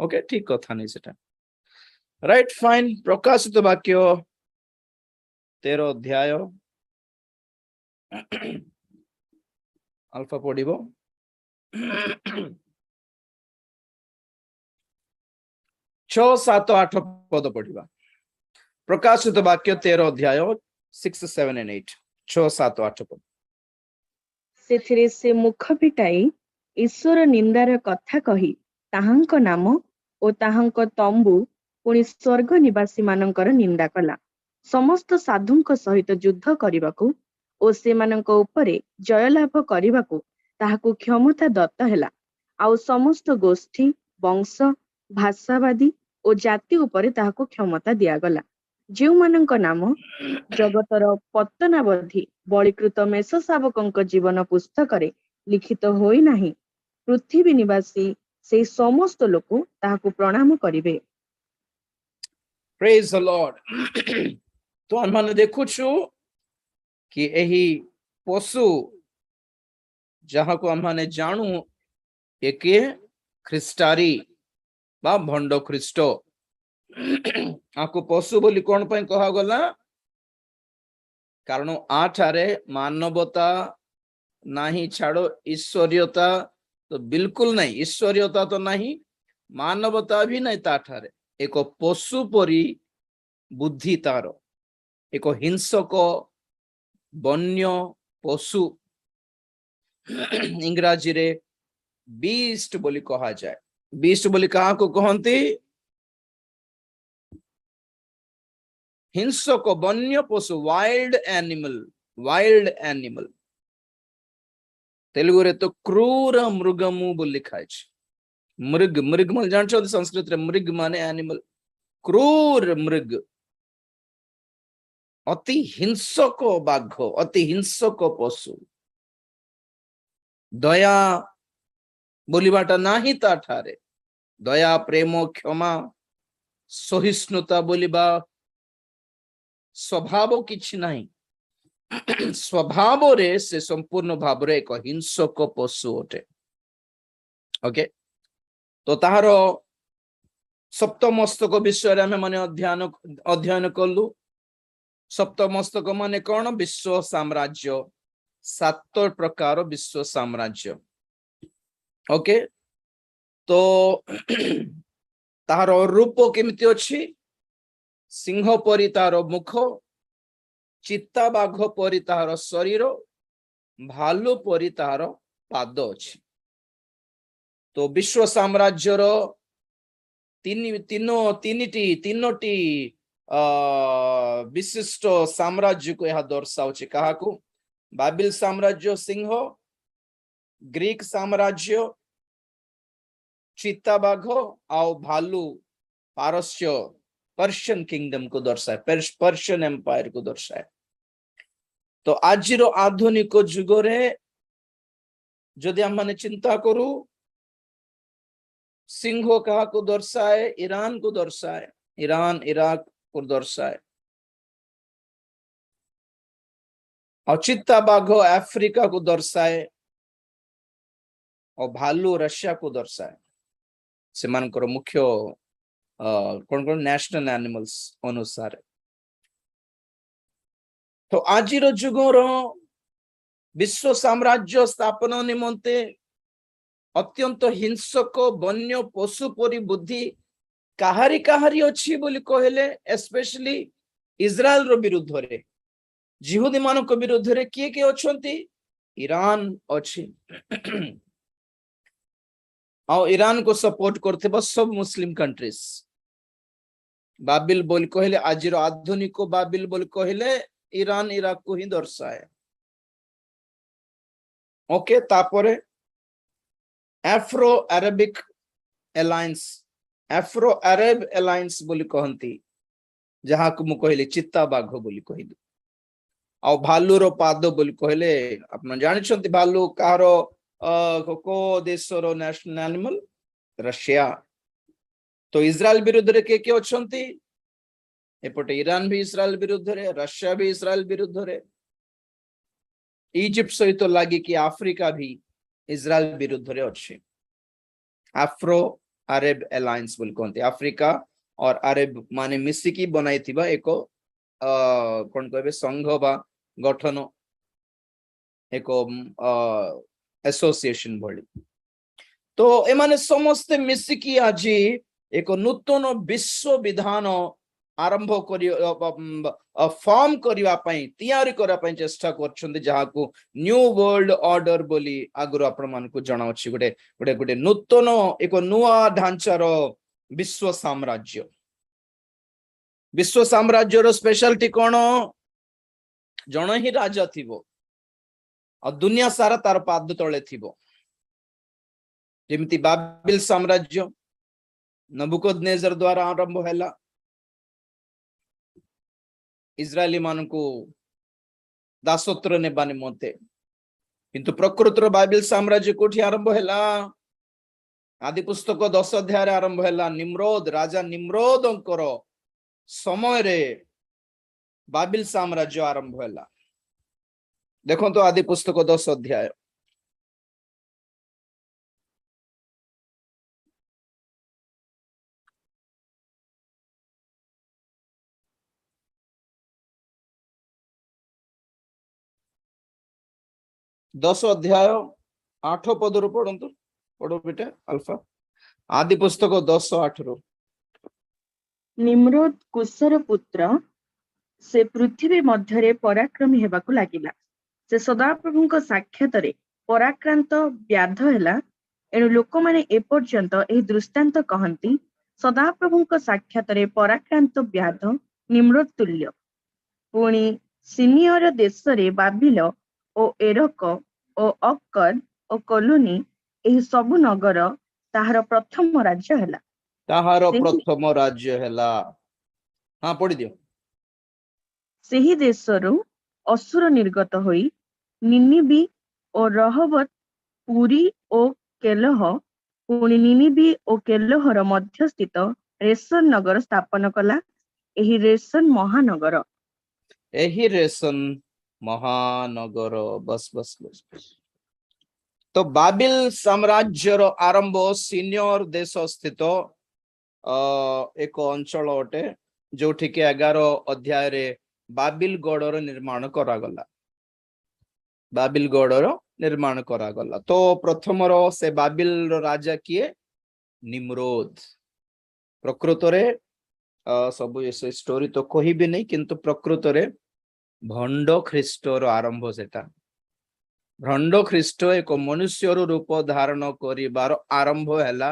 Okay ठीक कथा नहीं सेटा राइट फाइन प्रकाशित वाक्य 13 अध्याय अल्फा पढ़िबो 6 7 8 पद पढ़िबा प्रकाशित वाक्य 13 अध्याय 6 7 and 8 6 7 8 पद ସେଥିରେ ସେ ମୁଖ ଫିଟାଇ ଈଶ୍ୱର ନିନ୍ଦାର କଥା କହି ତାହାଙ୍କ ନାମ ଓ ତାହାଙ୍କ ତମ୍ବୁ ପୁଣି ସ୍ୱର୍ଗ ନିବାସୀ ମାନଙ୍କର ନିନ୍ଦା କଲା। ସମସ୍ତ ସାଧୁଙ୍କ ସହିତ ଯୁଦ୍ଧ କରିବାକୁ ଓ ସେମାନଙ୍କ ଉପରେ ଜୟଲାଭ କରିବାକୁ ତାହାକୁ କ୍ଷମତା ଦତ୍ତ ହେଲା। ଆଉ ସମସ୍ତ ଗୋଷ୍ଠୀ, ବଂଶ, ଭାଷାବାଦୀ ଓ ଜାତି ଉପରେ ତାହାକୁ କ୍ଷମତା ଦିଆଗଲା। ଯେଉଁମାନଙ୍କ ନାମ ଜଗତର ପତନାବଧି ବଳିକୃତ ମେଷ ଶାବକଙ୍କ ଜୀବନ ପୁସ୍ତକରେ ଲିଖିତ ହୋଇନାହିଁ, ପୃଥିବୀ ନିବାସୀ ସେଇ ସମସ୍ତ ଲୋକ ତାହାକୁ ପ୍ରଣାମ କରିବେ। Praise the Lord. तो हमने देखुछु कि यही पशु जहाँ को हमने जानू एक ख्रिस्टारी बा भंड ख्रिस्ट आपको पशु बोली कौन पे कहा गला कारण आठारे मानवता नहीं छाड़ो ईश्वरीयता तो बिल्कुल नहीं, ईश्वरीयता तो नहीं, मानवता भी नहीं ताठारे एक पशु परी बुद्धि तार एक हिंसक वन्य पशु इंग्राजी रे बीस्ट बोली कहा जाए। बीस्ट बोली कहा को कहती हिंसक वन्य पशु वाइल्ड एनिमल तेलुगु रे तो क्रूर मृगमु बोली लिखा है। मृग मृग मतलब जानते हो संस्कृत रे मृग माने एनिमल, क्रूर मृग, अति हिंसक बाघ, अति हिंसक पशु, दया बोलिबाटा नाही ताठारे, दया प्रेम क्षमा सहिष्णुता बोलिबा स्वभाव किछि नाही, स्वभाव रे से संपूर्ण भाव रे एक हिंसक पशु अटे। ओके तो ताहार सप्तमस्तक विषय आम माने अध्ययन कलु। सप्तमस्तक माने कौन? विश्व साम्राज्य, 7 प्रकार विश्व साम्राज्य। ओके तो ताहार रूप केमिति अछि? सिंह परी तार मुख, चित्ता बाघ परी तार शरीर, भालू परी तार पाद अछि। तो विश्व साम्राज्यर तीनोटी विशिष्ट साम्राज्य को यह दर्शाउछि। काहाकू? बाबिल साम्राज्य सिंह, ग्रीक साम्राज्य चित्ता बाघ आउ भालू पारस्य पर्शियन किंगडम को दर्शाए, पर्शियन एम्पायर को दर्शाए। तो आज आधुनिक जुग रे जदि हम माने चिंता करू सिंह कहा को दर्शाए? ईरान को दर्शाए, ईरान इराक को दर्शाए। और चित्ता बाघ अफ्रीका को दर्शाए और भालू रशिया को दर्शाए। से मानकर मुख्य कौन कौन नेशनल एनिमल्स अनुसार। तो आज जुगर विश्व साम्राज्य स्थापना निमंते अत्यंत हिंसक वन्य पशु परी बुद्धि काहारी काहारी अच्छी बोली कहले, स्पेशली इजराइल रो विरुद्ध रे, जिहुदी मानक विरुद्ध रे किए किए अछंती? ईरान अछि और ईरान को सपोर्ट करते सब मुस्लिम कंट्रीज। बाबिल बोल कहले, आज आधुनिक बाबिल बोल कहले ईरान इराक को ही दर्शाए। ओके तापरे Afro Arabic alliance, Afro Arab alliance बोली कहती, जहां को मु कहले चित्ता बाघ बोली कहली। और भालू रो पाद बोली कहले आपन जानिछंती भालू कारो को देशर नेशनल एनिमल? रशिया। तो इजराइल विरुद्ध रे के अछंती? एपटे ईरान भी इस्राएल विरुद्ध रे, रशिया भी इस्राएल विरुद्ध रे, इजिप्ट सहित लगी कि आफ्रिका भी इस्राएल विरुद्ध रे अछि। आफ्रो अरेब एलायंस बोली कहते अफ्रिका और अरेब माने मिसिकी बनाई थिबा एको कोन कहबे संघ बा गठन एको एसोसिएशन भली तो एमाने समस्त मिसिकी आज एक नूतन विश्व विधान आरंभ करी फॉर्म करिवा पई तयारी करा पई चेष्टा करछन्ते जहाकू न्यू वर्ल्ड ऑर्डर बोली आगुर आपण मान को जणाउछि गोटे गोटे गोटे नूतन एक नुआ ढांचार विश्व साम्राज्य रो स्पेशलिटी कोन जण ही राजा थिबो और दुनिया सारा तार पाद तळे थिबो जेमिति बाबिल साम्राज्य नबुकदनेजर द्वारा आरंभ हैला इस्राएली मान को दासत्र नेबा निमंते किंतु प्रकृतर बाइबल साम्राज्य कोठी आरंभ हैला आदि पुस्तक 10 अध्याय आरंभ हैला निम्रोद राजा निम्रोदंकर समय रे बाबिल साम्राज्य आरंभ हैला देखो तो आदि पुस्तक 10 अध्याय दस अध्याय 8 पद रु पढ़ंतु पढ़ो बेटा अल्फा आदि पुस्तक 10:8 रु निम्रोद कुशर पुत्र से पृथ्वी मध्यरे पराक्रमी हेबाकु लागिला से सदाप्रभुଙ୍କ साक्षातरे पराक्रांत व्याध हैला एणु लोक माने एपर्यंत एही दृष्टांत कहंती सदाप्रभुଙ୍କ साक्षातरे पराक्रांत व्याध निम्रोद तुल्य पुणी सिनियर देशरे बाबिल ओ एरक ओ अक्कर ओ कलोनी एही सब नगर ताहार प्रथम राज्य हैला ताहार प्रथम राज्य हैला हां पढ़ी दियो सेही देशरु असुर निर्गत होई निनिबी ओ रहबत पुरी ओ केलह पुणी निनिबी ओ केलहर मध्य स्थित रेसन नगर स्थापन कला एही रेसन महानगर महानगर बस बस बस बस तो बाबिल साम्राज्य रो आरंभ सीनियर देश स्थित एक अंचल अटे जो ठीक 11 अध्याय रे बाबिल गढ़र निर्माण करा गला बाबिल गढ़र निर्माण करा गला तो प्रथम रो से बाबिल रो राजा किए निम्रोद प्रकृत रे सब ये स्टोरी तो कही भी नहीं किंतु प्रकृत रे भंड ख्रीष्ट रो आरंभ सेटा भंड ख्रीष्ट एक मनुष्य रूप धारण करिवार आरंभ हैला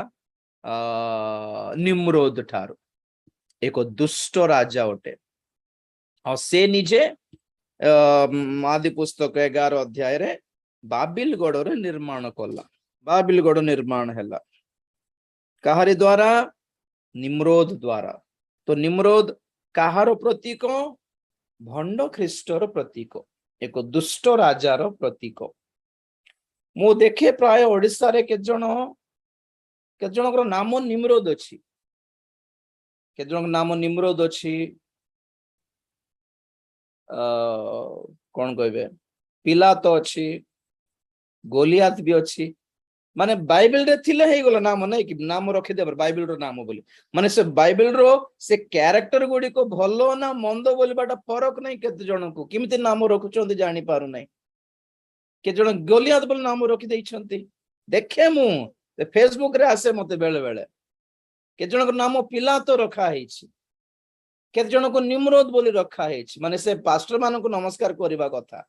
निम्रोद ठारू एक दुष्ट राजा अटे और से निजे आदि पुस्तक 11 अध्याय रे बाबिल गढ़ निर्माण कला बाबिल गढ़ निर्माण हैला काहारी द्वारा निम्रोद द्वारा तो निम्रोद काहार प्रतीक भंड ख्रीष्टर प्रतीक एक दुष्ट राजार प्रतीक मु देखे प्राय ओडिसा रे के जनकर नाम निम्रोद अछि के जन नाम निम्रोद अछि कौन कहबे पिलातो अछि गोलियात भी अछि माने बाइबल रे थिले हे गला नाम नै कि नाम रखि देबर बाइबल रो नाम बोली माने से बाइबल रो से कैरेक्टर गुडी को भलो ना मंद बोलबाटा फरक नै केते जन को किमिति नाम रखुचोंती जानि पारु नै के जन गोलियात बोल नाम रखि दै छंती देखे मु फेसबुक रे आसे मते बेले बेले के जन को नाम पिलातो रखा हेछि के जन को निम्रोद बोली रखा हेछि माने से पास्टर मान को नमस्कार करिबा कथा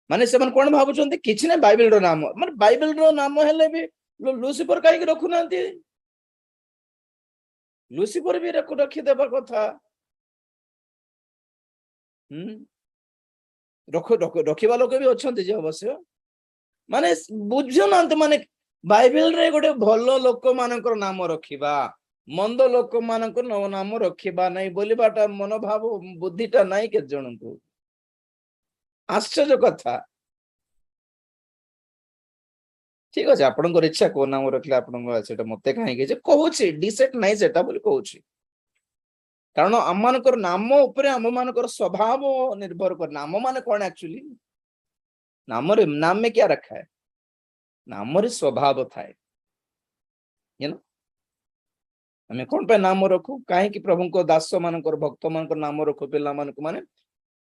माने से मन कोन भाबुचंती किछि नै बाइबल रो नाम माने बाइबल रो नाम हेले भी लूसीफर काहे के रखु नांती लूसीफर भी रखि देबा कथा रखिबा लोक भी अछंती जे अवश्य माने बुझो नांत माने बाइबल रे गोटे भलो लोक मानकर नाम रखिबा मंद लोक मानकर नाम रखिबा नै बोलिबाटा मनोभाव बुद्धिटा नै के जनंतु आश्चर्य कथा ठीक अछि आपन को इच्छा को नाम रखले आपन सेटा मते काहे के जे कहूची डिसेट नै सेटा बोली कहूची कारण अमानकर नाम ऊपर हम मानकर स्वभाव निर्भर कर नाम माने कोन एक्चुअली नाम में क्या रखा है नाम रे स्वभाव थाए यू नो आमे कोन पे नाम रखु काहे कि प्रभु को दास मानकर भक्त मानकर नाम रखु पिला मानक माने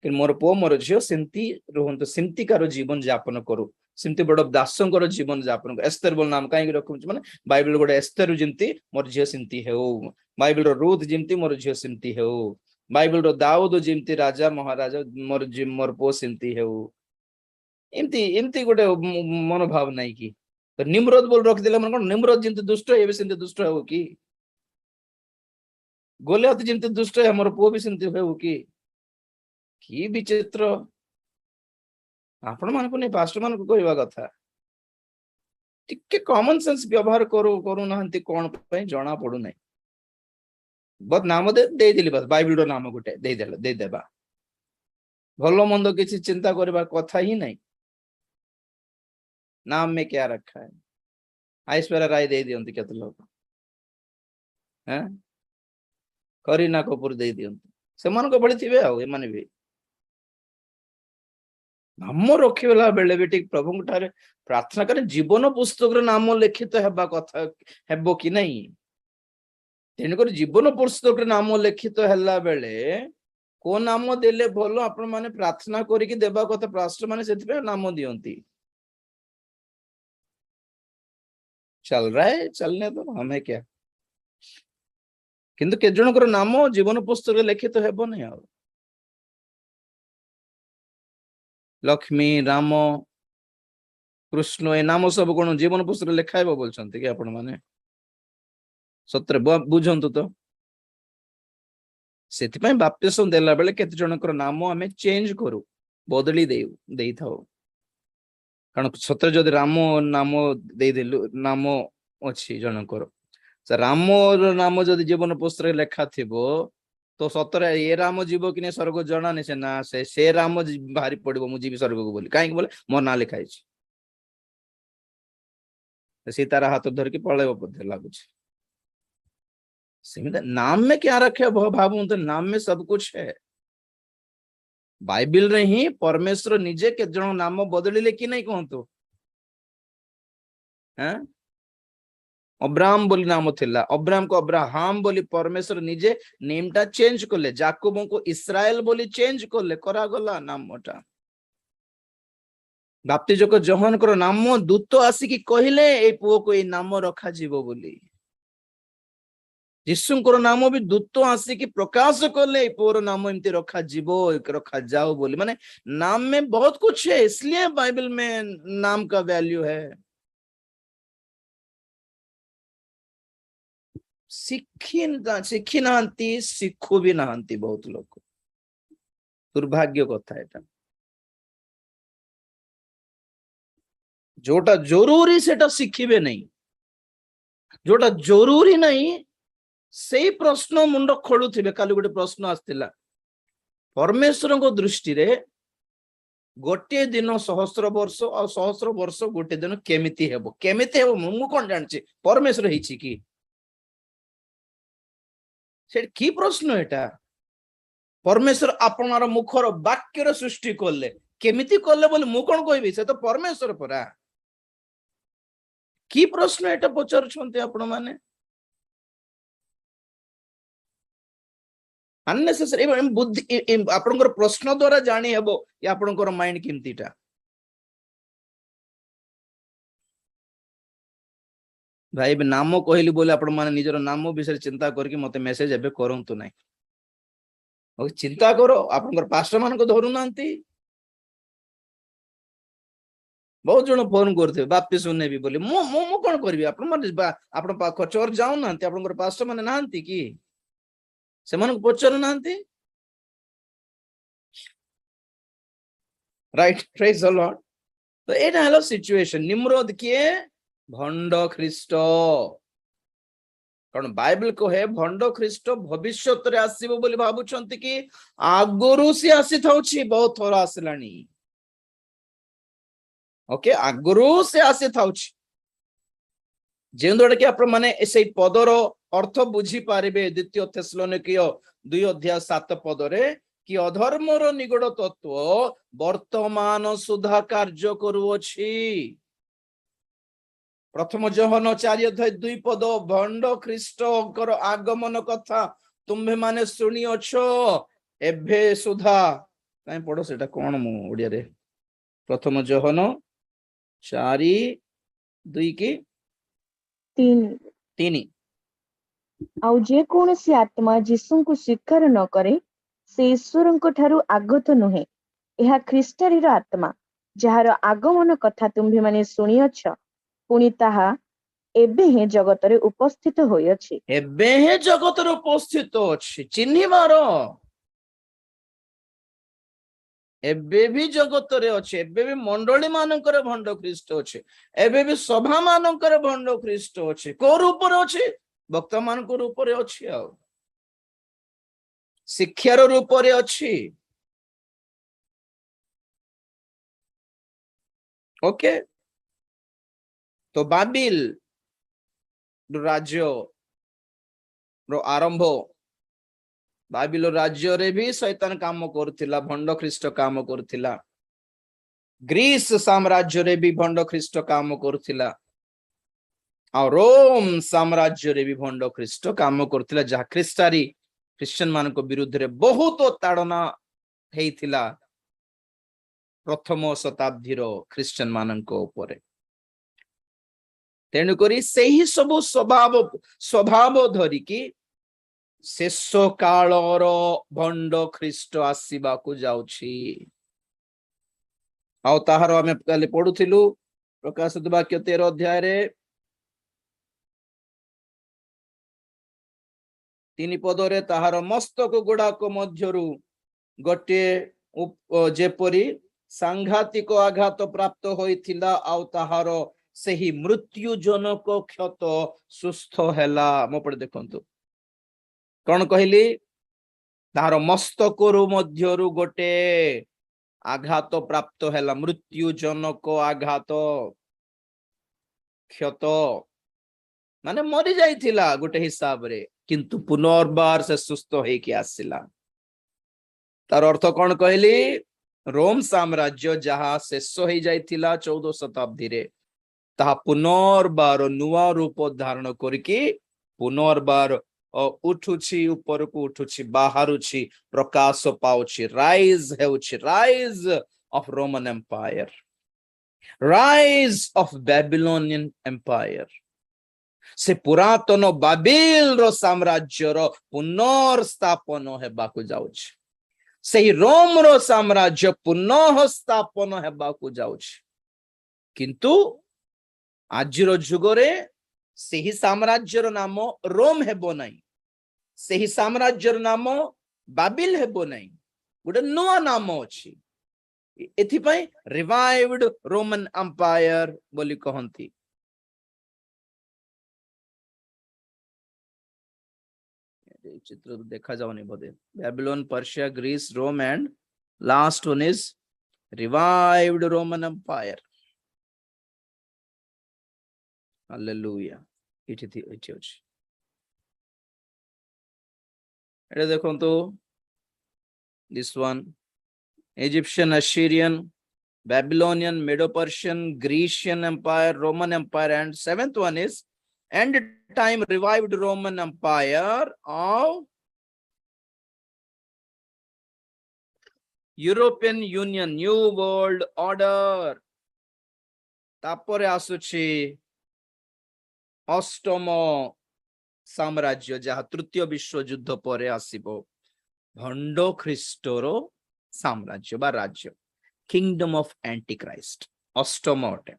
कि मोर पो मोर झियो सेमती रहंतो सेमती कार जीवन यापन करू सेमती बड़ दासंकर जीवन यापन एस्तर बोल नाम काहे रखु माने बाइबल गोटे एस्तर जेमती मोर झियो सेमती हेउ बाइबल रो रूथ जेमती मोर झियो सेमती हेउ बाइबल रो दाऊद जेमती राजा महाराजा मोर पो सेमती हेउ एमती एमती गोटे मनोभाव नहीं कि तो निम्रत बोल रख दिला मन कोन निम्रत जेमती दुष्ट हेबे सेमती दुष्ट हेउ कि गोलियत जेमती दुष्ट है मोर पो भी सेमती हेउ कि विचित्र आपण मान को नहीं पास्टर मान को कहवा कथा टिके कॉमन सेंस व्यवहार करू नाहंती कोन पे जणा पडू नहीं बस नाम दे दिली बस बाइबल रो नाम गुटे दे देबा भलो मंद किसी चिंता करबा कथा ही नहीं नाम में क्या रखा है ऐश्वर्या राय दे दियंती केत लोग हैं करीना कपूर दे दियंती से मन को बड़ी थिबे आ ए माने भी नाम रखिला बेले भी ठीक प्रभु ठारे प्रार्थना करे जीवन पुस्तक रे नाम लिखित हेबा कथा हेबो कि नहीं तेणुक जीवन पुस्तक रे नाम लिखित हैला बेले को नाम देले भलो आपण माने प्रार्थना करिक देबा कथा पास्टर माने सेति नाम दियंती चल रहा है चलने दो हमें क्या किंतु के जनकर नाम जीवन पुस्तक रे लिखित हेबो नहीं आ लक्ष्मी राम कृष्ण ए नाम सब कोन जीवन पुस्तक लिखा हेबो बोलछंती कि आपण माने सत्र बुझंतु तो सेति पय बाप्तिस्म देला बेले केते जनकर नाम हमें चेंज करू बदली देई थाओ कारण सत्र जदि राम नाम दे देलु नाम अछि जनकर से राम नाम जदि जीवन पुस्तक लिखा थिबो तो सतरे ये राम जीव कि स्वर्ग जना नहीं से ना से राम बाहरी पड़ो मुझे स्वर्ग को बोली कहीं बोले मोर ना लिखाई सीतार हाथ धरिकी पलैब बोधे लगुच नाम में क्या रखे भाव तो नाम में सब कुछ है बाइबिल रे ही परमेश्वर निजे के जन नाम बदलिले कि नहीं कहतु हैं अब्राहम बोली नाम थिला अब्राहम को अब्राहम बोली परमेश्वर निजे नेम टा चेंज करले जाकोब को इस्राएल बोली चेंज करले करा गला नामटा बाप्तिजक जहन कर नाम दूत आसिकी कहले ए पुओ को ए नाम रखा जीवो बोली यीशुंकर नाम भी दूत आसिकी प्रकाश करले ए पुओर नाम एमती रखा जीवो रखा जाओ बोली माने नाम में बहुत कुछ है इसलिए बाइबल में नाम का वैल्यू है शिखी नांती शिखु भी नांती बहुत लोग दुर्भाग्य कथा एटा जोटा जरूरी सेटा शिखिबे नहीं जोटा जरूरी नहीं से प्रश्न मुंड खोलुथिबे काली गोटे प्रश्न आस्तिला परमेश्वर को दृष्टि रे गोटे दिन सहस्र वर्ष और सहस्र वर्ष गोटे दिन केमिति हेबो मु कोन जानछि परमेश्वर हिछि कि से की प्रश्न एटा परमेश्वर आपनार मुखर वाक्यर सृष्टि करले केमिति करले बोले मु कोन कहबी से तो परमेश्वर परा की प्रश्न एटा पचारुछंती आपण माने अननेसेसरी बुद्धि आपनकर प्रश्न द्वारा जानी हेबो या आपनकर माइंड केमतीटा भाई नाम कहली बोले आपण माने निजर नाम विषय चिंता करके मते मेसेज एबे करंतु नाही ओ चिंता करो आपनकर पास्टर मान को धरु नांती बहुत जन फोन करथे बाप्ती सुनने भी बोले मो कोन करबी आपण माने आपण पाख चोर जाउ नांती आपनकर पास्टर माने नांती की से मन को पचर नांती राइट प्रेज द लॉर्ड तो एटा हलो सिचुएशन निम्रोद के भंड ख्रीष्ट कारण बाइबल को है भंड ख्रीष्ट भविष्यत रे आसीबो बोली भाबुछंती कि आगुरु से आसी थाउची बहुत थोर आसलानी ओके आगुरु से आसी थाउची जेंदोड के आपण माने एसै पदर अर्थ बुझी पारिबे द्वितीय थेसलोनिकीय 2:7 पदरे कि अधर्मर निगड़ तत्व वर्तमान सुधा कार्य करूअछि प्रथम जोहन 4:2 भंड ख्रीष्टर आगमन कथा तुम्हें माने शुणी अछ एभे सुधा कहीं पढ़ो सेटा कौन मु ओडिया रे प्रथम जोहन 4:2 की 3 ଆଉ ଯେ କୌଣସି ଆତ୍ମା ଯୀଶୁଙ୍କୁ ସ୍ୱୀକାର ନ କରେ ସେ ଈଶ୍ୱରଙ୍କ ଠାରୁ ଆଗତ ନୁହେଁ। ଏହା ଖ୍ରୀଷ୍ଟାରୀର ଆତ୍ମା ଯାହାର ଆଗମନ କଥା ତୁମ୍ଭେମାନେ ଶୁଣିଅଛ ପୁଣି ତାହା ଏବେ ହିଁ ଜଗତରେ ଉପସ୍ଥିତ ହୋଇଅଛି। एबे हे जगत रे उपस्थित अछि चिन्हिबार एबे भी जगत रे अछि एबे भी मंडली मानकर भंड ख्रीष्ट अछि एबे भी सभा मानकर भंड ख्रीष्ट अछि को रूप रे अछि भक्त मान को रूप रे अछि आ शिक्षार रूप रे अछि ओके तो बाबिल राज्य रो आरंभ बाबिल राज्य रे भी शैतान काम करथिला भंड ख्रीष्ट काम करथिला ग्रीस साम्राज्य रे भी भंड ख्रीष्ट काम करथिला आ रोम साम्राज्य रे भी भंड ख्रीष्ट काम करथिला जहा ख्रीष्टारी क्रिश्चियन मान को विरुद्ध रे बहुत ताड़ना हेइथिला प्रथम शताब्दी रो क्रिश्चियन मान को ऊपर तेणु करी सही सब स्वभाव धरिकी शेष कालर भंड ख्रीष्ट आसीबा को जाउछि आउ ताहार आमे काले पढुथिलु प्रकाशित वाक्य 13 अध्याय रे 3 पदरे ताहार मस्तक गुडाक मध्यरु गोटे जेपरी सांघातिक आघात प्राप्त होइथिला आउ ताहार सही मृत्यु जनक क्षत सुस्थ हैला मो पढ देखंतु कौन कहली ताहार मस्तक रु मध्यरु गोटे आघात प्राप्त हैला मृत्यु जनक आघात क्षत माने मरी जाइथिला गोटे हिसाब रे किंतु पुनर्बार से सुस्थ होइके आसिला तार अर्थ कौन कहली रोम साम्राज्य जहा शेष हो जाइथिला 14 शताब्दी रे ता पुनर्बार नुआ रूप धारण करके पुनर्बार उठुछि ऊपर को उठुछि बाहरुछि प्रकाश पाउछि राइज हेउछि rise of Roman empire rise of Babylonian empire से पुरातन बाबिल रो साम्राज्य रो पुनर्स्थापन हेबाकु जाउछि सही रोम रो साम्राज्य पुनः स्थापन हेबाकु जाउछि किंतु आजिर जुगरे सही साम्राज्यर नाम रोम हेबो नाही सही साम्राज्यर नाम बाबिल हेबो नाही गोटे नुआ नाम अछि एथि पई रिवाइव्ड रोमन एम्पायर बोली कहंती चित्र देखा जाउनी बोधे Babylon Persia Greece Rome and last one is revived Roman empire hallelujah इठी अछि एटा देखो तो this one Egyptian Assyrian Babylonian Medo-Persian Grecian empire Roman empire and seventh one is end time revived Roman Empire of European Union New World Order तापरे आसुछि अष्टम साम्राज्य जहा तृतीय विश्व युद्ध परे आसीबो भंड ख्रीष्टर साम्राज्य बा राज्य किंगडम ऑफ एंटीक्राइस्ट अष्टम अटे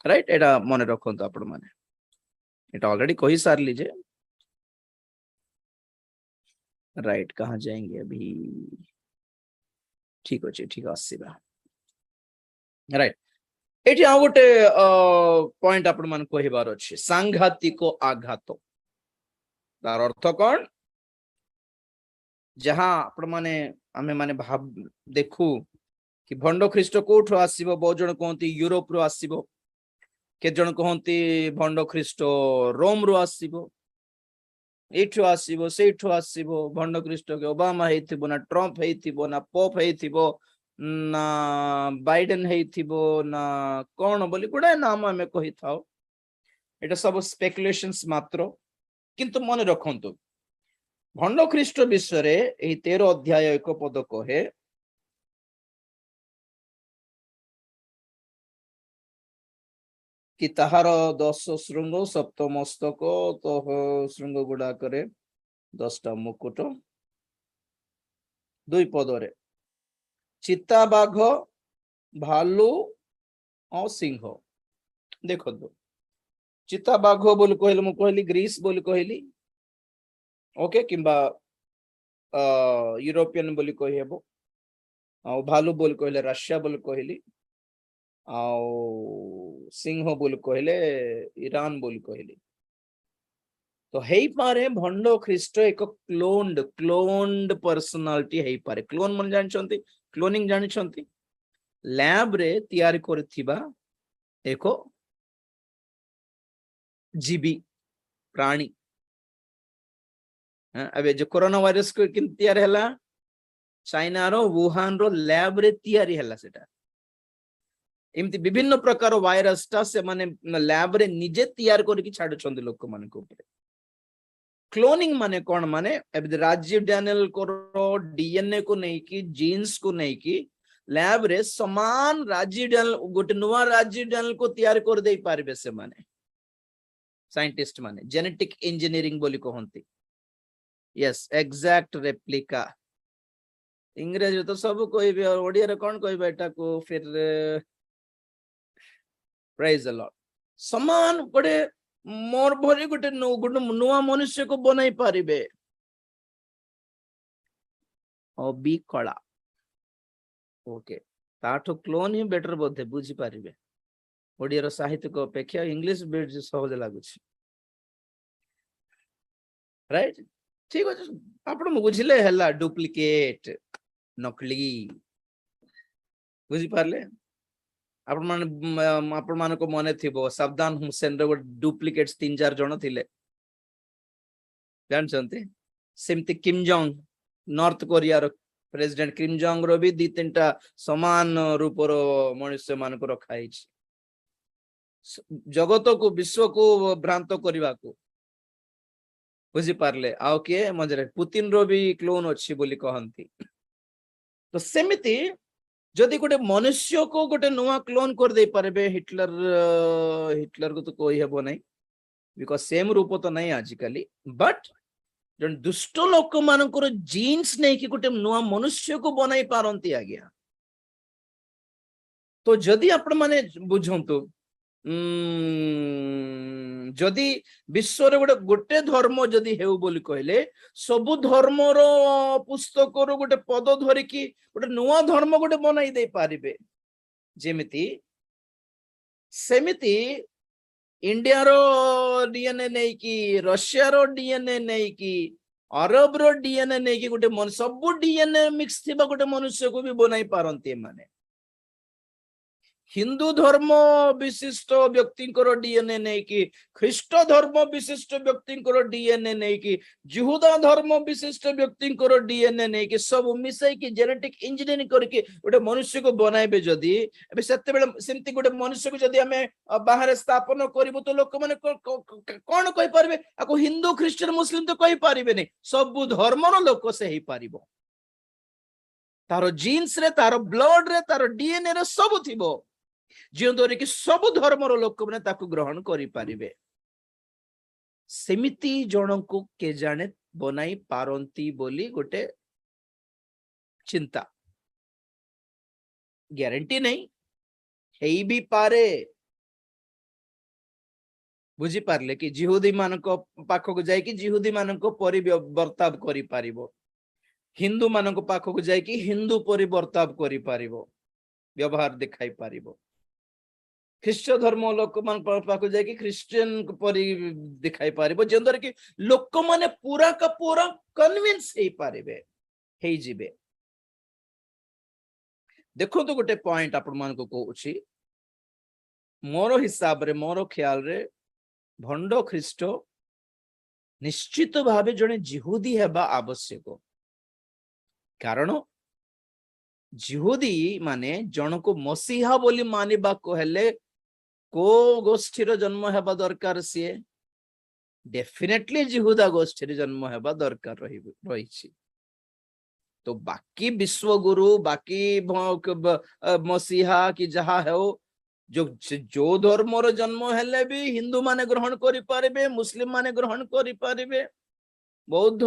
राइट एटा मने रखंतु आपण माने इट ऑलरेडी कही सार लीजिए राइट कहाँ जाएंगे अभी ठीक अच्छे ठीक आसीबा राइट एठी आ गोटे पॉइंट आपण मान कहिबार अछि सांघातिक आघात तार अर्थ कोन जहां आपण माने आमे माने भाव देखू कि भंड ख्रीष्ट कोठो आसीबो बहुत जण कहंती यूरोप रो आसीबो के जण कहंती भंड ख्रीष्ट रोम रो आसीबो एठो आसीबो सेठो आसीबो भंड ख्रीष्ट के ओबामा हेथिबो ना ट्रम्प हेथिबो ना पोप हेथिबो ना बाइडेन हेथिबो ना कोन बोली गुडा नाम हमें कहि थाओ এটা সব স্পেকুলেশনস মাত্র, কিন্তু মনে রখন্তু ভণ্ড খ্রিস্ট বিশ্বরে এই 13 অধ্যায় 1 পদ কহে कि ताहार 10 श्रृंग सप्त मस्तक तो श्रृंग गुड़ाकरे 10टा मुकुट 2 पदरे चिता बाघ भालू और सिंह। देखो चिता बाघ बोली कहले मु कहली ग्रीस बोली कहली ओके किंबा यूरोपियन बोली कहि हेबो आ भालू बोली कहले रशिया बोली कहली आ सिंह बोली कहले ईरान बोली कहली। तो हेई पारे भंड ख्रीष्ट एक क्लोन्ड पर्सनालिटी हेई पारे। क्लोन मन जानि छंती, क्लोनिंग जानि छंती, लैब रे तयारी करथिबा एको जीबी प्राणी। अबे जो कोरोना वायरस को किन तयार हैला चाइना रो वुहान रो लैब रे तयारी हैला सेटा। एमती विभिन्न प्रकार वायरस टा से माने लैब रे निजे तयार करके छाडु छंती लोक मन को ऊपर। क्लोनिंग माने कौन माने एबे राजीव डैनियल को डीएनए को नहीं की जीन्स को नहीं की लैब रे समान राजीव डैनियल गोटे नुआ राजीव डैनियल को तैयार कर दे पारबे से माने साइंटिस्ट माने जेनेटिक इंजीनियरिंग बोली कहंती। यस एग्जैक्ट रेप्लिका इंग्रजी तो सब कहबे और ओडिया रे कोन कहबे एटा को फिर प्रेज द लॉर्ड समान गोटे मोर भरी गोटे नुआ मनुष्य को बनाई पारिबे अबिकला ओके ताठो क्लोन ही बेटर बोधे बुझी पारिबे ओडिया साहित्य को अपेक्षा इंग्लिश बेट सहज लागुछि राइट ठीक अछि आपण बुझिले हला डुप्लिकेट नकली बुझी पारले आपण मान को मने थिबो सद्दाम हुसैन रो डुप्लिकेट्स 3-4 जण थिले जान छंती सेमती किम जोंग नॉर्थ कोरिया रो प्रेसिडेंट किम जोंग रो भी 2-3टा समान रूप रो मनुष्य मान को रखाई जगत को विश्व को भ्रांत करबा को बुझी पारले आउ के मजरे पुतिन रो भी क्लोन अछि बोली कहंती। तो सेमिति जदि गोटे मनुष्य को गोटे नुआ क्लोन कर दे पारबे हिटलर को तो कोई हेबो नहीं बिकॉज सेम रूप तो नहीं आजिकली बट जन दुष्ट लोक मानकर जीन्स नहीं कि गोटे नुआ मनुष्य को बनाई पारंती आज्ञा। तो जदि आपण माने बुझंतु जदि विश्व रे गोटे धर्म जदि हेउ बोली कहले सबु धर्म रो पुस्तक रो गोटे पद धरि कि गोटे नुआ धर्म गोटे बनाई दे पारिबे जेमिति सेमिति इंडिया रो डीएनए नहीं कि रशिया रो डीएनए नहीं कि अरब रो डीएनए नहीं कि गोटे मन सबु डीएनए मिक्स थिबा गोटे मनुष्य को भी बनाई पारंती माने हिंदू धर्म विशिष्ट व्यक्ति डीएनए नहीं कि ख्रीष्ट धर्म विशिष्ट व्यक्ति डीएनए नहीं कि जिहुदा धर्म विशिष्ट व्यक्ति डीएनए नहीं कि सब मिसाई कि जेनेटिक इंजीनियरिंग करके गोटे मनुष्य को बनाइबे जदि एबे सेते बेले सेमती गोटे मनुष्य को जदि हमें बाहर स्थापन करिवो तो लोक माने कोन कहि पारबे आको हिंदू ख्रिस्टियन मुस्लिम तो कहि पारिबे नहीं सब धर्म रो लोक से ही पारिबो तारो जीन्स रे तारो ब्लड रे तारो डीएनए रे सब थिबो जो द्वारा कि सब धर्म लोक मैंने ताकू ग्रहण करि पारिबे सेमिति जन को के जाने बनाई पारंती बोली गोटे चिंता ग्यारंटी नहीं हेई भी पारे बुझी पारले कि जिहुदी मान को पाख को जाय कि जिहुदी मान को परि बर्ताव करि पारिबो हिंदू मान को पाख को जाय कि हिंदू परि बर्ताव करि पारिबो व्यवहार दिखाई पारिबो ख्रीष्ट धर्म लोक मान पाख जाय कि क्रिश्चियन परि दिखाई पारिबो जेंदर कि लोक माने पूरा का पूरा कन्विंस हे पारिबे हे जिबे। देखो तो गोटे पॉइंट आपण मान को कहउछि मोर हिसाब रे मोर ख्याल रे भंड ख्रीष्ट निश्चित भावे जने जिहुदी हेबा आवश्यक कारण जिहुदी माने जन को मसीहा बोली मानिबा को हेले को गोष्ठीर जन्म हेबा दरकार सीए डेफिनेटली जिहुदा गोष्ठी जन्म हेबा दरकार रही। तो बाकी विश्वगुरु बाकी मसीहा कि जहा है जो धर्मर जन्म हेले भी हिंदू माने ग्रहण करि पारिबे, मुस्लिम माने ग्रहण करि पारिबे, बौद्ध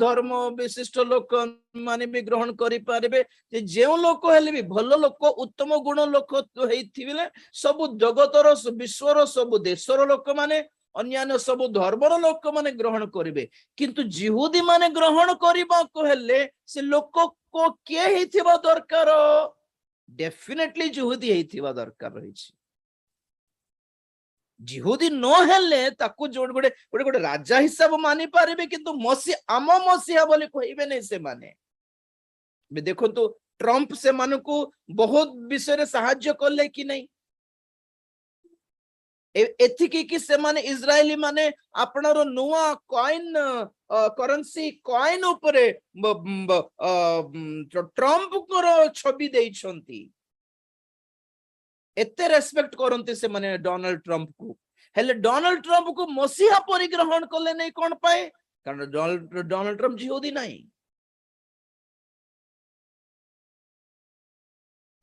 धर्म विशिष्ट लोक माने भी ग्रहण करि पारिबे। जे लोक हेले भी भल लोक उत्तम गुण लोक हेइथिबे सब जगतर विश्वर सब देशर लोक माने अन्यान्य सब धर्मर लोक माने ग्रहण करिवे, किंतु जिहुदी माने ग्रहण करिबा को हेले से लोक को के हेथिबा दरकार, डेफिनेटली जिहुदी हेथिबा दरकार रहिछि। जिहुदी न हेले ताकू जोड गोटे गोटे गोटे राजा हिसाब मानि पारिबे, किंतु मसी आम मसीहा बोली कहिबे नै से माने। देखो तो ट्रम्प से मानकू बहुत विषय रे सहाय्य करले कि नहीं, एथिकी कि से माने इजरायली माने आपनर नुआ कॉइन करेंसी कॉइन उपरे ट्रम्प को छवि देइछंती, एते रेस्पेक्ट करंती से माने डोनाल्ड ट्रम्प को। हेले डोनाल्ड ट्रम्प को मसीहा परिग्रहण कले नहीं कोन पाए, कारण डोनाल्ड ट्रम्प जिहुदी नहीं।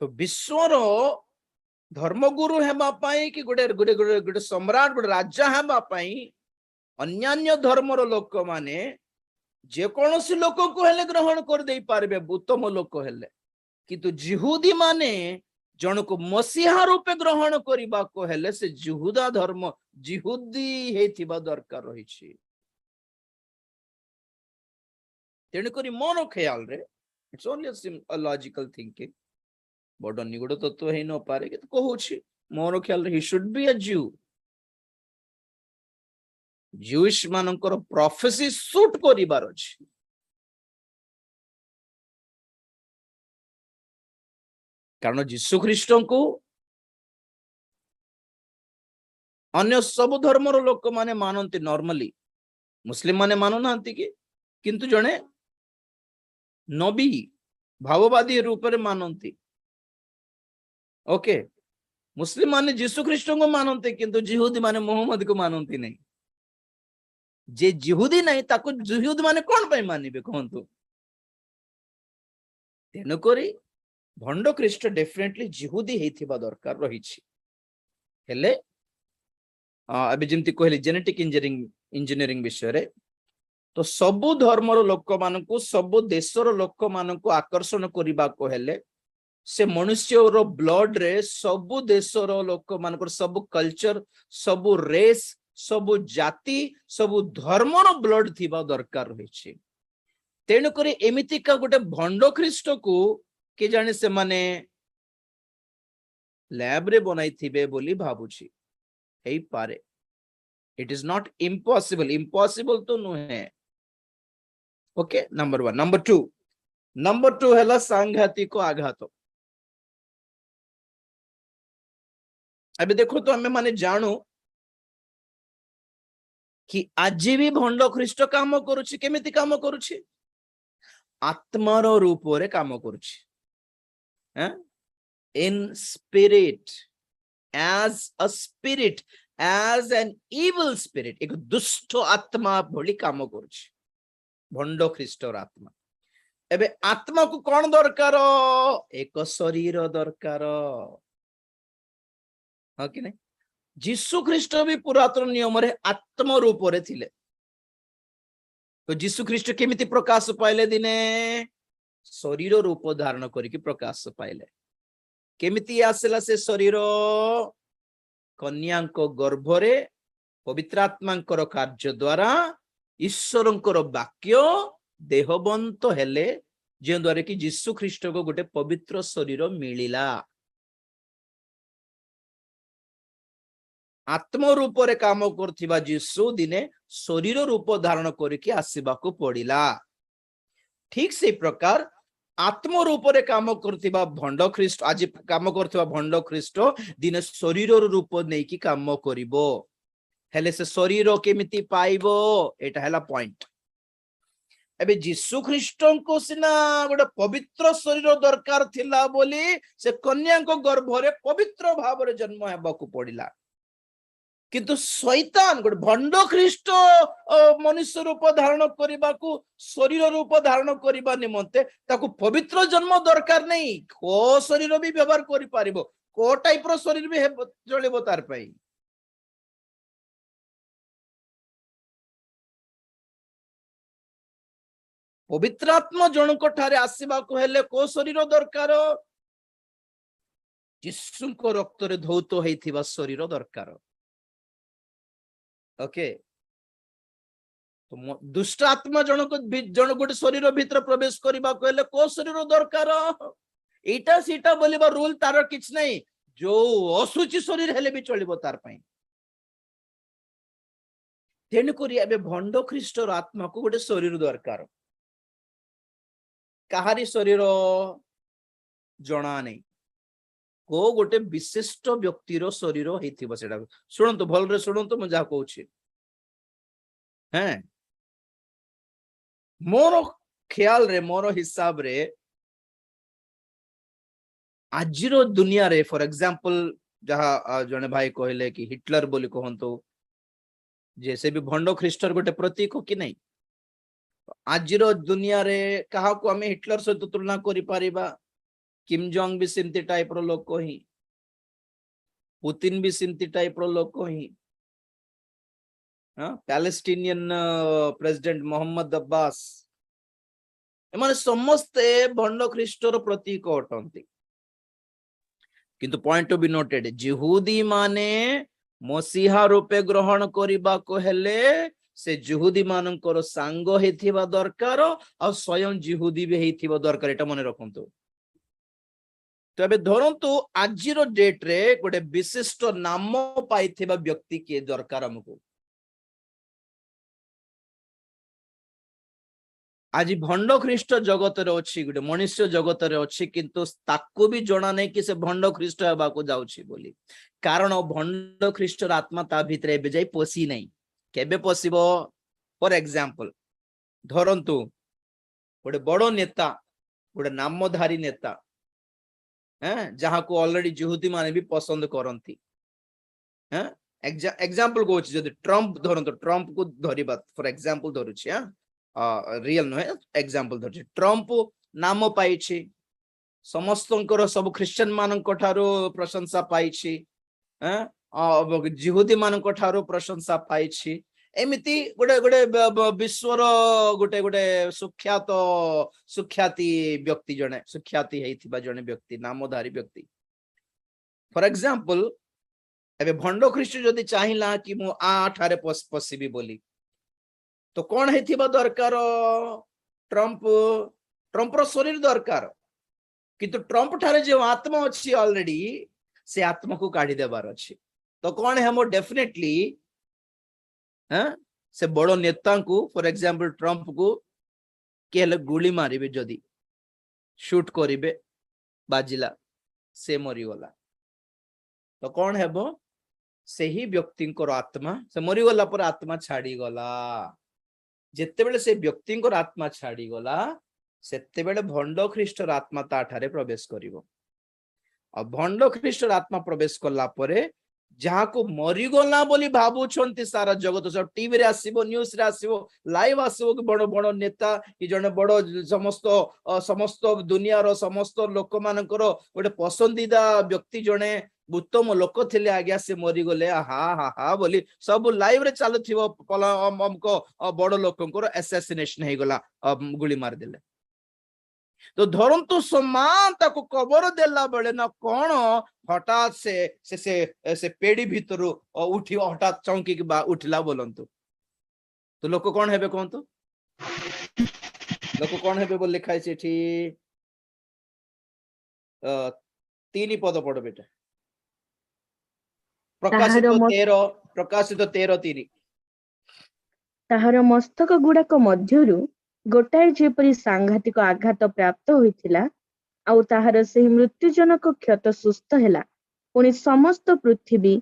तो विश्वर धर्मगुरु हेबा पाई कि गोटे गोटे गोटे गोटे सम्राट गोटे राजा हेबा पाई अन्यान्य धर्मर लोक माने जे कोनोसी लोक को हेले ग्रहण कर दे पारबे उत्तम लोक हेले, किंतु जिहुदी माने जन को मसीहा रूपे ग्रहण करिबा को हेले से जिहुदा धर्म जिहुदी हेथिबा दरकार रहिछि। तेणु करी मोर ख्याल रे it's only a logical thinking, बड़ निगुड़ तत्व है न पारे कि कहूछि मोर ख्याल रे ही शुड बी अ ज्यू। ज्यूइश मानकर प्रोफेसी सूट करिबार अछि। कारण जीशु ख्रीष्ट को अन्य सब धर्मर लोक माने मानती, नॉर्मली मुस्लिम माने मानु नांती कि, किंतु जने नबी भाववादी रूप में मानती। ओके, मुस्लिम माने जीशु ख्रीष्ट को मानते, किंतु जिहुदी माने मोहम्मद को मानती नहीं। जे जिहुदी नहीं ताको जिहुदी माने कौन पे मानिबे कहंतु। तेनु करी भंड ख्रीष्ट डेफिनेटली जिहुदी हेथिबा दरकार रहिछि। हेले अबे जेंति कहले जेनेटिक इंजीनियरिंग विषय रे, तो सबु धर्मर लोक मानकू सबु देशर लोक मानकू आकर्षण करिबा को हेले से मनुष्यर ब्लड रे सबु देशर लोक मानकर सबु कल्चर सबु रेस सबु जाति सबु धर्मर ब्लड थिबा दरकार रहिछि। तेणु करी एमिति का गोटे भंड ख्रीष्ट को के जाने से माने लैब रे बनाई थिबे बोली भाबुछि, हेई पारे। It is not impossible, impossible तो नुहे। Okay, number 1। नंबर टू हैला सांघातिक आघात। अबे देखो तो हमें माने जानू कि आज भी भंड ख्रीष्ट काम करुछि, केमिति काम करुछि, आत्मार रूप रे काम करुछि, in spirit, as a spirit, as an evil spirit, एक दुष्ट आत्मा भली काम करुछि भंड ख्रीष्टर आत्मा। एबे आत्मा को कौन दरकार, एक शरीर दरकार, हाँ कि नहीं। जीशु ख्रीष्ट भी पुरातन नियम रे आत्म रूप रे थिले। तो जीशु ख्रीष्ट केमिति प्रकाश पाइले, दिने शरीर रूप धारण करिकि प्रकाश पाइले। केमिति आसला से शरीर, कन्याको गर्भ रे पवित्र आत्मांकर कार्य द्वारा ईश्वरंकर वाक्य देहबंत हेले, जे द्वारा कि जीशु ख्रीष्ट को गोटे पवित्र शरीर मिलिला। आत्म रूप रे काम करथिबा जीशु दिने शरीर रूप धारण करिकि आसीबाकू पड़िला। ठीक से प्रकार आत्म रूप रे काम करथिबा भंड ख्रीष्ट, आज काम करथिबा भंड ख्रीष्ट दिने शरीर रूप नै कि काम करिवो। हेले से शरीर केमिति पाइबो, एटा हैला पॉइंट। एबे जीशु ख्रीष्ट को सिना गोटे पवित्र शरीर दरकार थिला बोली से कन्या को गर्भ रे पवित्र भाव रे जन्म हेबाकू पड़िला। किंतु शैतान गोटे भंड ख्रीष्ट मनुष्य रूप धारण करने को शरीर रूप धारण करने निमंते ताकू पवित्र जन्म दरकार नहीं को शरीर भी व्यवहार करि पारिबो को टाइप रो शरीर भी चलिबो तार पई पवित्र आत्मा जनक ठारे आसीबा को हेले को शरीर दरकार यीशुको रक्त रे धौत हेइथिबा शरीर दरकार ओके तो दुष्ट आत्मा जनक जन गोटे शरीर भीतर प्रवेश करबा को हेले को शरीर दरकार एटा सीटा बोलिबा रूल तार किछ नहीं जो असुचि शरीर हेले भी चलिबो तार पई तेन करी एबे भंड ख्रीष्टर आत्मा को गोटे शरीर दरकार कहारी शरीर जना नहीं को गोटे विशिष्ट व्यक्तिर शरीर हेथिबो सेटा सुनंतु भल रे सुनंतु म जा कहूछि हैं मोर ख्याल रे मोर हिसाब रे आजिरो दुनिया रे फॉर एग्जांपल जहा जने भाई कहले कि हिटलर बोली कहंतु जैसे भी भंड ख्रीष्टर गोटे प्रतीक कि नहीं आजिरो दुनिया रे कहा को हमें हिटलर सहित तुलना करि पारिबा किम जोंग भी सिंती टाइप रो लोक ही पुतिन भी सिंती टाइप रो लोक ही पैलेस्टीनियन प्रेसिडेंट मोहम्मद अब्बास एमाने समस्ते भंड ख्रीष्टर प्रतीक अटंती किंतु पॉइंट टू बी नोटेड जिहुदी माने मसीहा रूपे ग्रहण करिबा को हेले से जिहुदी मानकर सांग हेथिबा दरकार और स्वयं जिहुदी भी हेथिबा दरकार एटा मने रखंतु तो एबे धरंतु आजिरो डेट रे गोटे विशिष्ट नाम पाइथिबा व्यक्ति के दरकार हमको आज भंड ख्रीष्ट जगत रे अछि गोटे मनुष्य जगत रे अछि किंतु ताकू भी जणा नै कि से भंड ख्रीष्ट हेबा को जाउछि बोली कारण भंड ख्रीष्टर आत्मा ता भितरे एबे जाई पसी नै केबे पसिबो फॉर एग्जांपल धरंतु गोटे बड़ो नेता गोटे नामधारी नेता हैं जहां को ऑलरेडी जिहुदी माने भी पसंद करंती हैं एग्जांपल को जदि ट्रम्प धरंतु ट्रम्प को धरिबा फॉर एग्जांपल धरुछि हां रियल नो एग्जांपल धरुछि ट्रम्प नाम पाइछि समस्तंकर सब क्रिश्चियन मानक ठारो प्रशंसा पाइछि हैं जिहुदी मानक ठारो प्रशंसा पाइछि एमिति गोटे गोटे विश्वर गोटे गोटे सुख्याति व्यक्ति जने सुख्याति हेइथिबा जने व्यक्ति नामधारी व्यक्ति फॉर एग्जांपल एबे भंड ख्रीष्ट जदि चाहिला कि मु ठारे पसिबी बोली तो कौन हेथिबा दरकार ट्रम्प रो शरीर दरकार किंतु ट्रम्प ठारे जो आत्मा अछि ऑलरेडी से आत्मा को काढी देबार अछि तो कौन है मो डेफिनेटली से बड़ो नेता को फॉर एग्जांपल ट्रम्प को केले गुली मारिबे जदि शूट करिबे बाजिला से मरी गला तो कौन हेबो सेही व्यक्तिंकर आत्मा से मरी गला पर आत्मा छाड़ी गला जेते बेले से व्यक्तिंकर आत्मा छाड़ी गला सेते बेले भंड ख्रीष्टर आत्मा ता ठारे प्रवेश करिवो और भंड ख्रीष्टर आत्मा प्रवेश करला परे जहाँ को मरीगला बोली भावुंट सारा जगत सब टीवी रे आसीबो न्यूज रे आसीबो लाइव आसीबो कि बड़ बड़ नेता कि जने बड़ समस्त समस्त दुनिया रो समस्त लोक मानकर गोटे पसंदीदा व्यक्ति जने उत्तम लोक थिले आज्ञा से मरी गले हा हा हा बोली सब लाइव रे चालुथिबो हमको बड़ लोकंकर असैसिनेशन हे गला गुली मार देले तो धरंतु समान ताको कबर देला बेले ना कौन हठात से पेड़ी भीतर उठी हठात चौंकी के बा उठला बोलंतु तो लोक कौन हेबे कहंतु लोक कौन हेबे बोल लिखा है एठी 3 पद पढ़ बेटा प्रकाशित 13:3 ताहार मस्तक गुड़ाक मध्यरु गोटाए जेपरी सांघातिक आघात प्राप्त होइथिला आउ ताहार सेही मृत्युजनक क्षत सुस्थ हेला पुणी समस्त पृथ्वी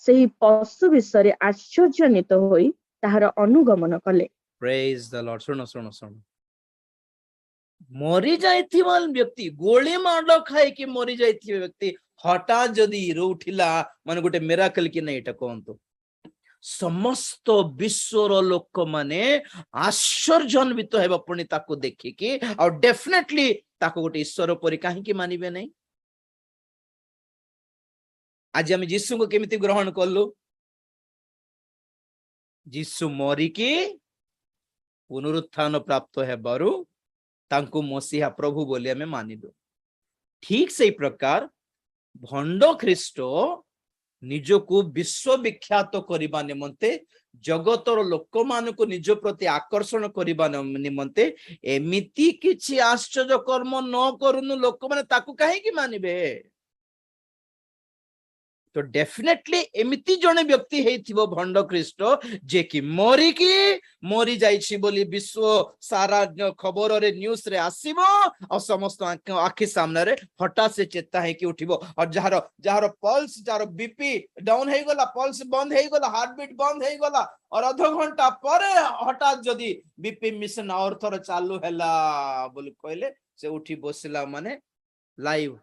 सेही पशु विषय आश्चर्यजनित होई ताहार अनुगमन कले प्रेज द लॉर्ड सुनो सुनो सुनो मरी जाइथिबा व्यक्ति गोली माड खाई कि मरी जाइथिबा व्यक्ति हठात जदी उठिला माने गोटे मिराकल कि नै एटा कहंतु समस्त विश्वर लोक माने आश्चर्यान्वित हेबा पुणी ताको देखिकी और डेफिनेटली ताको गोटे ईश्वर परि काहेकि मानिबे नहीं। आज आम जीसु को केमिति ग्रहण कलु? जीसु मरिकी पुनरुत्थान प्राप्त हेबारु तांको मसीहा प्रभु बोली आमे मानिलु। ठीक से प्रकार भंड ख्रीष्ट निजको विश्व विख्यात करबा निमंते जगतर लोक मान को निज प्रति आकर्षण करबा निमंते एमिति किछि आश्चर्य कर्म न करूनु लोक माने ताकू काहेकि मानिबे? तो डेफिनेटली एमिति जने व्यक्ति हेथिबो भंड ख्रीष्ट जे कि मरी जाइछि बोली विश्व सारा खबर रे न्यूज रे आसीबो और समस्त आखि सामने रे हठात से चेता है कि उठिबो और जहार पल्स जहार बीपी डाउन हे गला, पल्स बंद हे गला, हार्ट बीट बंद हे गला और आधा घंटा परे हठात जदी बीपी मिशन और थोर चालू हैला बोली कहले से उठी बसिला माने लाइव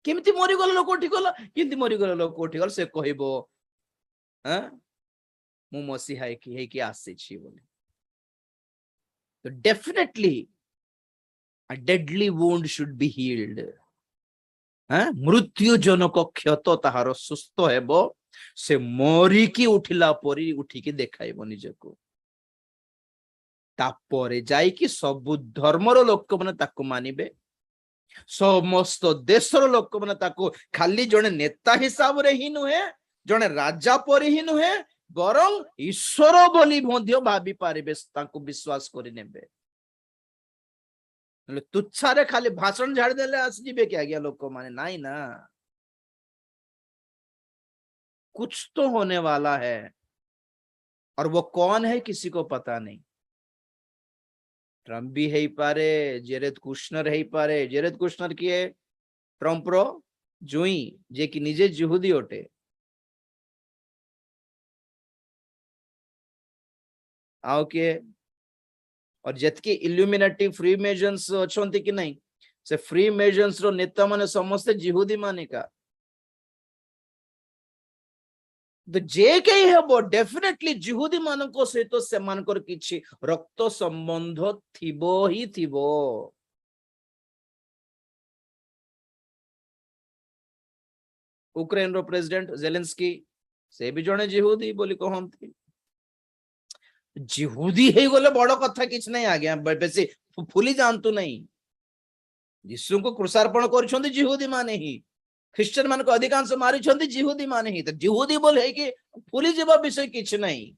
केमिति मरी गल लोक उठी गला, केमिति मरी गल लोक उठी गल से कहबो मु मसीहा कि आसी छी बोली। तो definitely a deadly wound should be healed। मृत्यु जनक क्षत ताहार सुस्थ हेबो से मरी की उठिला परी उठिकी देखाइबो निजको। तापरे जाई कि सब धर्मर लोक माने ताको मानिबे, समस्त देशर लोक माने ताको खाली जने नेता हिसाब रे ही नुहे, जने राजा परी ही नुहे, बरं ईश्वर बोली मध्य भाबी पारिबे, ताको विश्वास करि नेबे। तुच्छारे खाली भाषण झाड़ देले आसीबे कि आज्ञा लोक माने नहीं ना, कुछ तो होने वाला है और वो कौन है किसी को पता नहीं। ट्रम्प भी है पारे, जेरेद कुशनर है पारे। जेरेद कुशनर किए ट्रम्प रो जुई जे कि निजे जिहुदी ओटे। आओ के और जतके इल्यूमिनेटी फ्री मेजन्स अछंती कि नहीं, से फ्री मेजन्स रो नेता माने समस्त जिहुदी माने का। तो जे कई हेबो डेफिनेटली जिहुदी मानको सहित सेमानकर किछि रक्त संबंध थिबो ही थिबो। यूक्रेन रो प्रेसिडेंट जेलेंस्की से भी जने जिहुदी बोली कहंती। जिहुदी हे गले बड़ कथा किछ नहीं आज्ञा, बेसी फुली जानतु नहीं। यीशु को क्रूसार्पण करछंती जिहुदी माने ही, ख्रिस्टियन मान को अधिकांश मारी छंती जिहुदी माने ही। तो जिहुदी बोले कि फुली जीवा विषय किछ नहीं।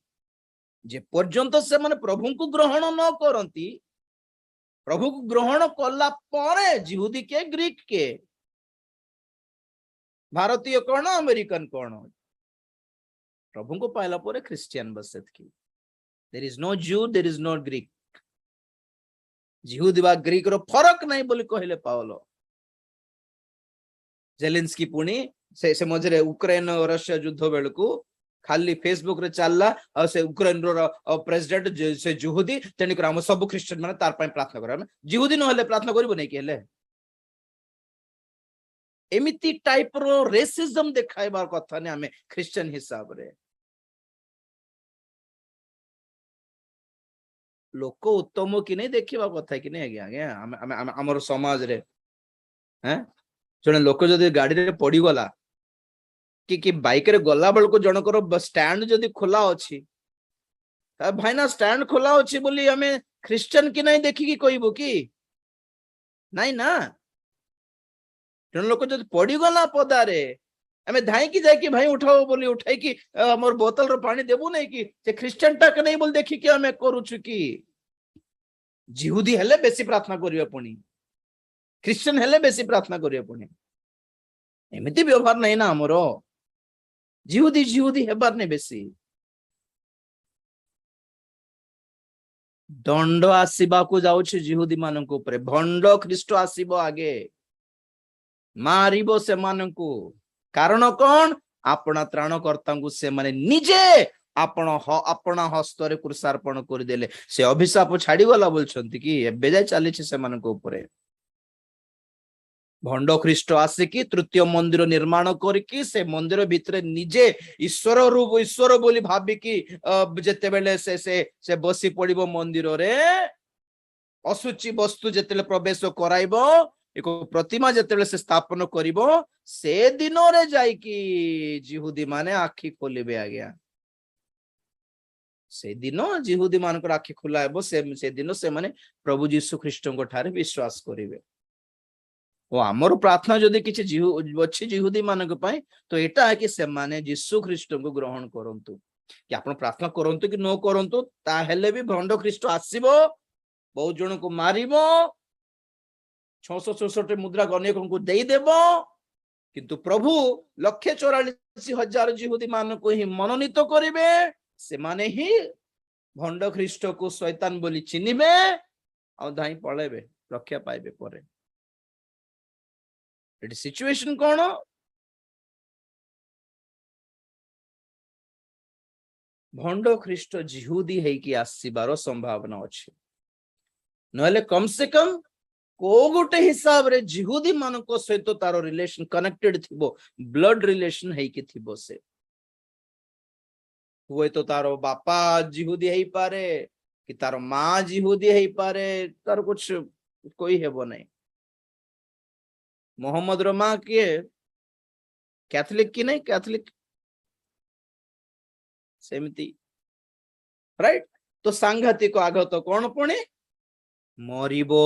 जे पर्यंत से माने प्रभु को ग्रहण न करंती, प्रभु को ग्रहण कला परे जिहुदी के ग्रीक के, भारतीय कौन अमेरिकन कौन, प्रभु को पाइला परे ख्रिस्टियन बसत की। देयर इज नो जू, देयर इज नो ग्रीक। जिहुदी बा ग्रीक रो फरक नहीं बोली कहले पावलो। जेलेंस्की पुणी से मझे यूक्रेन रशिया युद्ध बेलू खाली फेसबुक रे चलला और से यूक्रेन रो प्रेसिडेंट से जिहुदी, तेणुक हम सब ख्रिस्टियन माने तार पय प्रार्थना करा। जिहुदी न हेले प्रार्थना करिबो नै कि हेले? एमिति टाइप रो रेसिज्म देखाइबार कथा ने हमें ख्रिस्टियन हिसाब रे। लोक उत्तम कि नहीं देखिबा कथा कि नहीं आज्ञा हमर समाज रे। हैं जने लोक जदि गाड़ी रे पड़ी गला कि बाइक रे गला बेल को जनकर स्टैंड जदि खोला अछि, भाई ना स्टैंड खोला अछि बोली हमें ख्रिस्टियन कि नहीं देखी कि कहबो कि नहीं ना। जन लोक जदि पड़ी गला पदारे हमें धाई कि जाय कि भाई उठाओ बोली उठाई कि हमर बोतल रो पानी देबो नहीं कि से ख्रिस्टियन टा के नहीं बोल देखी कि हमें करूछु कि। जिहुदी हेले बेसी प्रार्थना करियो पुणी, ख्रिस्टियन हेले बेसी प्रार्थना करियो पुणी। एमिति व्यवहार नहीं ना हमरो। जिहुदी जिहुदी हेबार नहीं बेसी। दंड आसीबा को जाउछि जिहुदी मानक ऊपर। भंड ख्रिस्ट आसीबो आगे मारिबो से मानकू। कारण कौन? अपना त्राणकर्ता को से माने निजे अपना हस्तरे क्रूसार्पण कर देले। से अभिशाप छाड़ी गला बोलछंती कि एबे जाय चली से मानक ऊपर। भंड ख्रीष्ट आसिकी तृतीय मंदिर निर्माण करके से मंदिर भितर निजे ईश्वर रूप ईश्वर बोली भाबिकी जेते बेले से बसी पड़िबो मंदिर रे असुचि वस्तु जेते प्रवेश कराइबो एक प्रतिमा जेते से स्थापन करिबो से दिन रे जाइकी जिहुदी माने आखि खोलिबे आज्ञा से दिन जिहुदी मानकर आखि खुला हेबो से दिन से माने प्रभु यीशु ख्रीष्ट को ठारे विश्वास करिवे ओ आमर प्रार्थना जदि किछि अछि जिहुदी मानक पई तो एटा है कि से माने यीशु ख्रीष्ट को ग्रहण करंतु कि आपण प्रार्थना करंतु कि न करंतु ता हेले भी भंड ख्रीष्ट आसीबो बहुत जन को मारिबो 666 मुद्रा अनेक को देई देबो किंतु प्रभु 144,000 जिहुदी मान को ही मनोनीत करिवे से माने ही भंड ख्रीष्ट को शैतान बोली चिन्हिबे आ धाई पळेबे रक्षा पाइबे परे एटी सिचुएशन कोन भंड ख्रीष्ट जिहुदी है कि आसीबार संभावना अछि नहले कम से कम को गोटे हिसाब रे जिहुदी मान को सहित तारो रिलेशन कनेक्टेड थिबो ब्लड रिलेशन है कि थिबो से हुए तो तारो बापा जिहुदी है पारे कि तारो माँ जिहुदी है पारे तार कुछ कोई हेबो नहीं मोहम्मद रो माँ किए कैथोलिक की नहीं कैथोलिक सेमती राइट तो सांघातिक आघात कौन पुणी मरिबो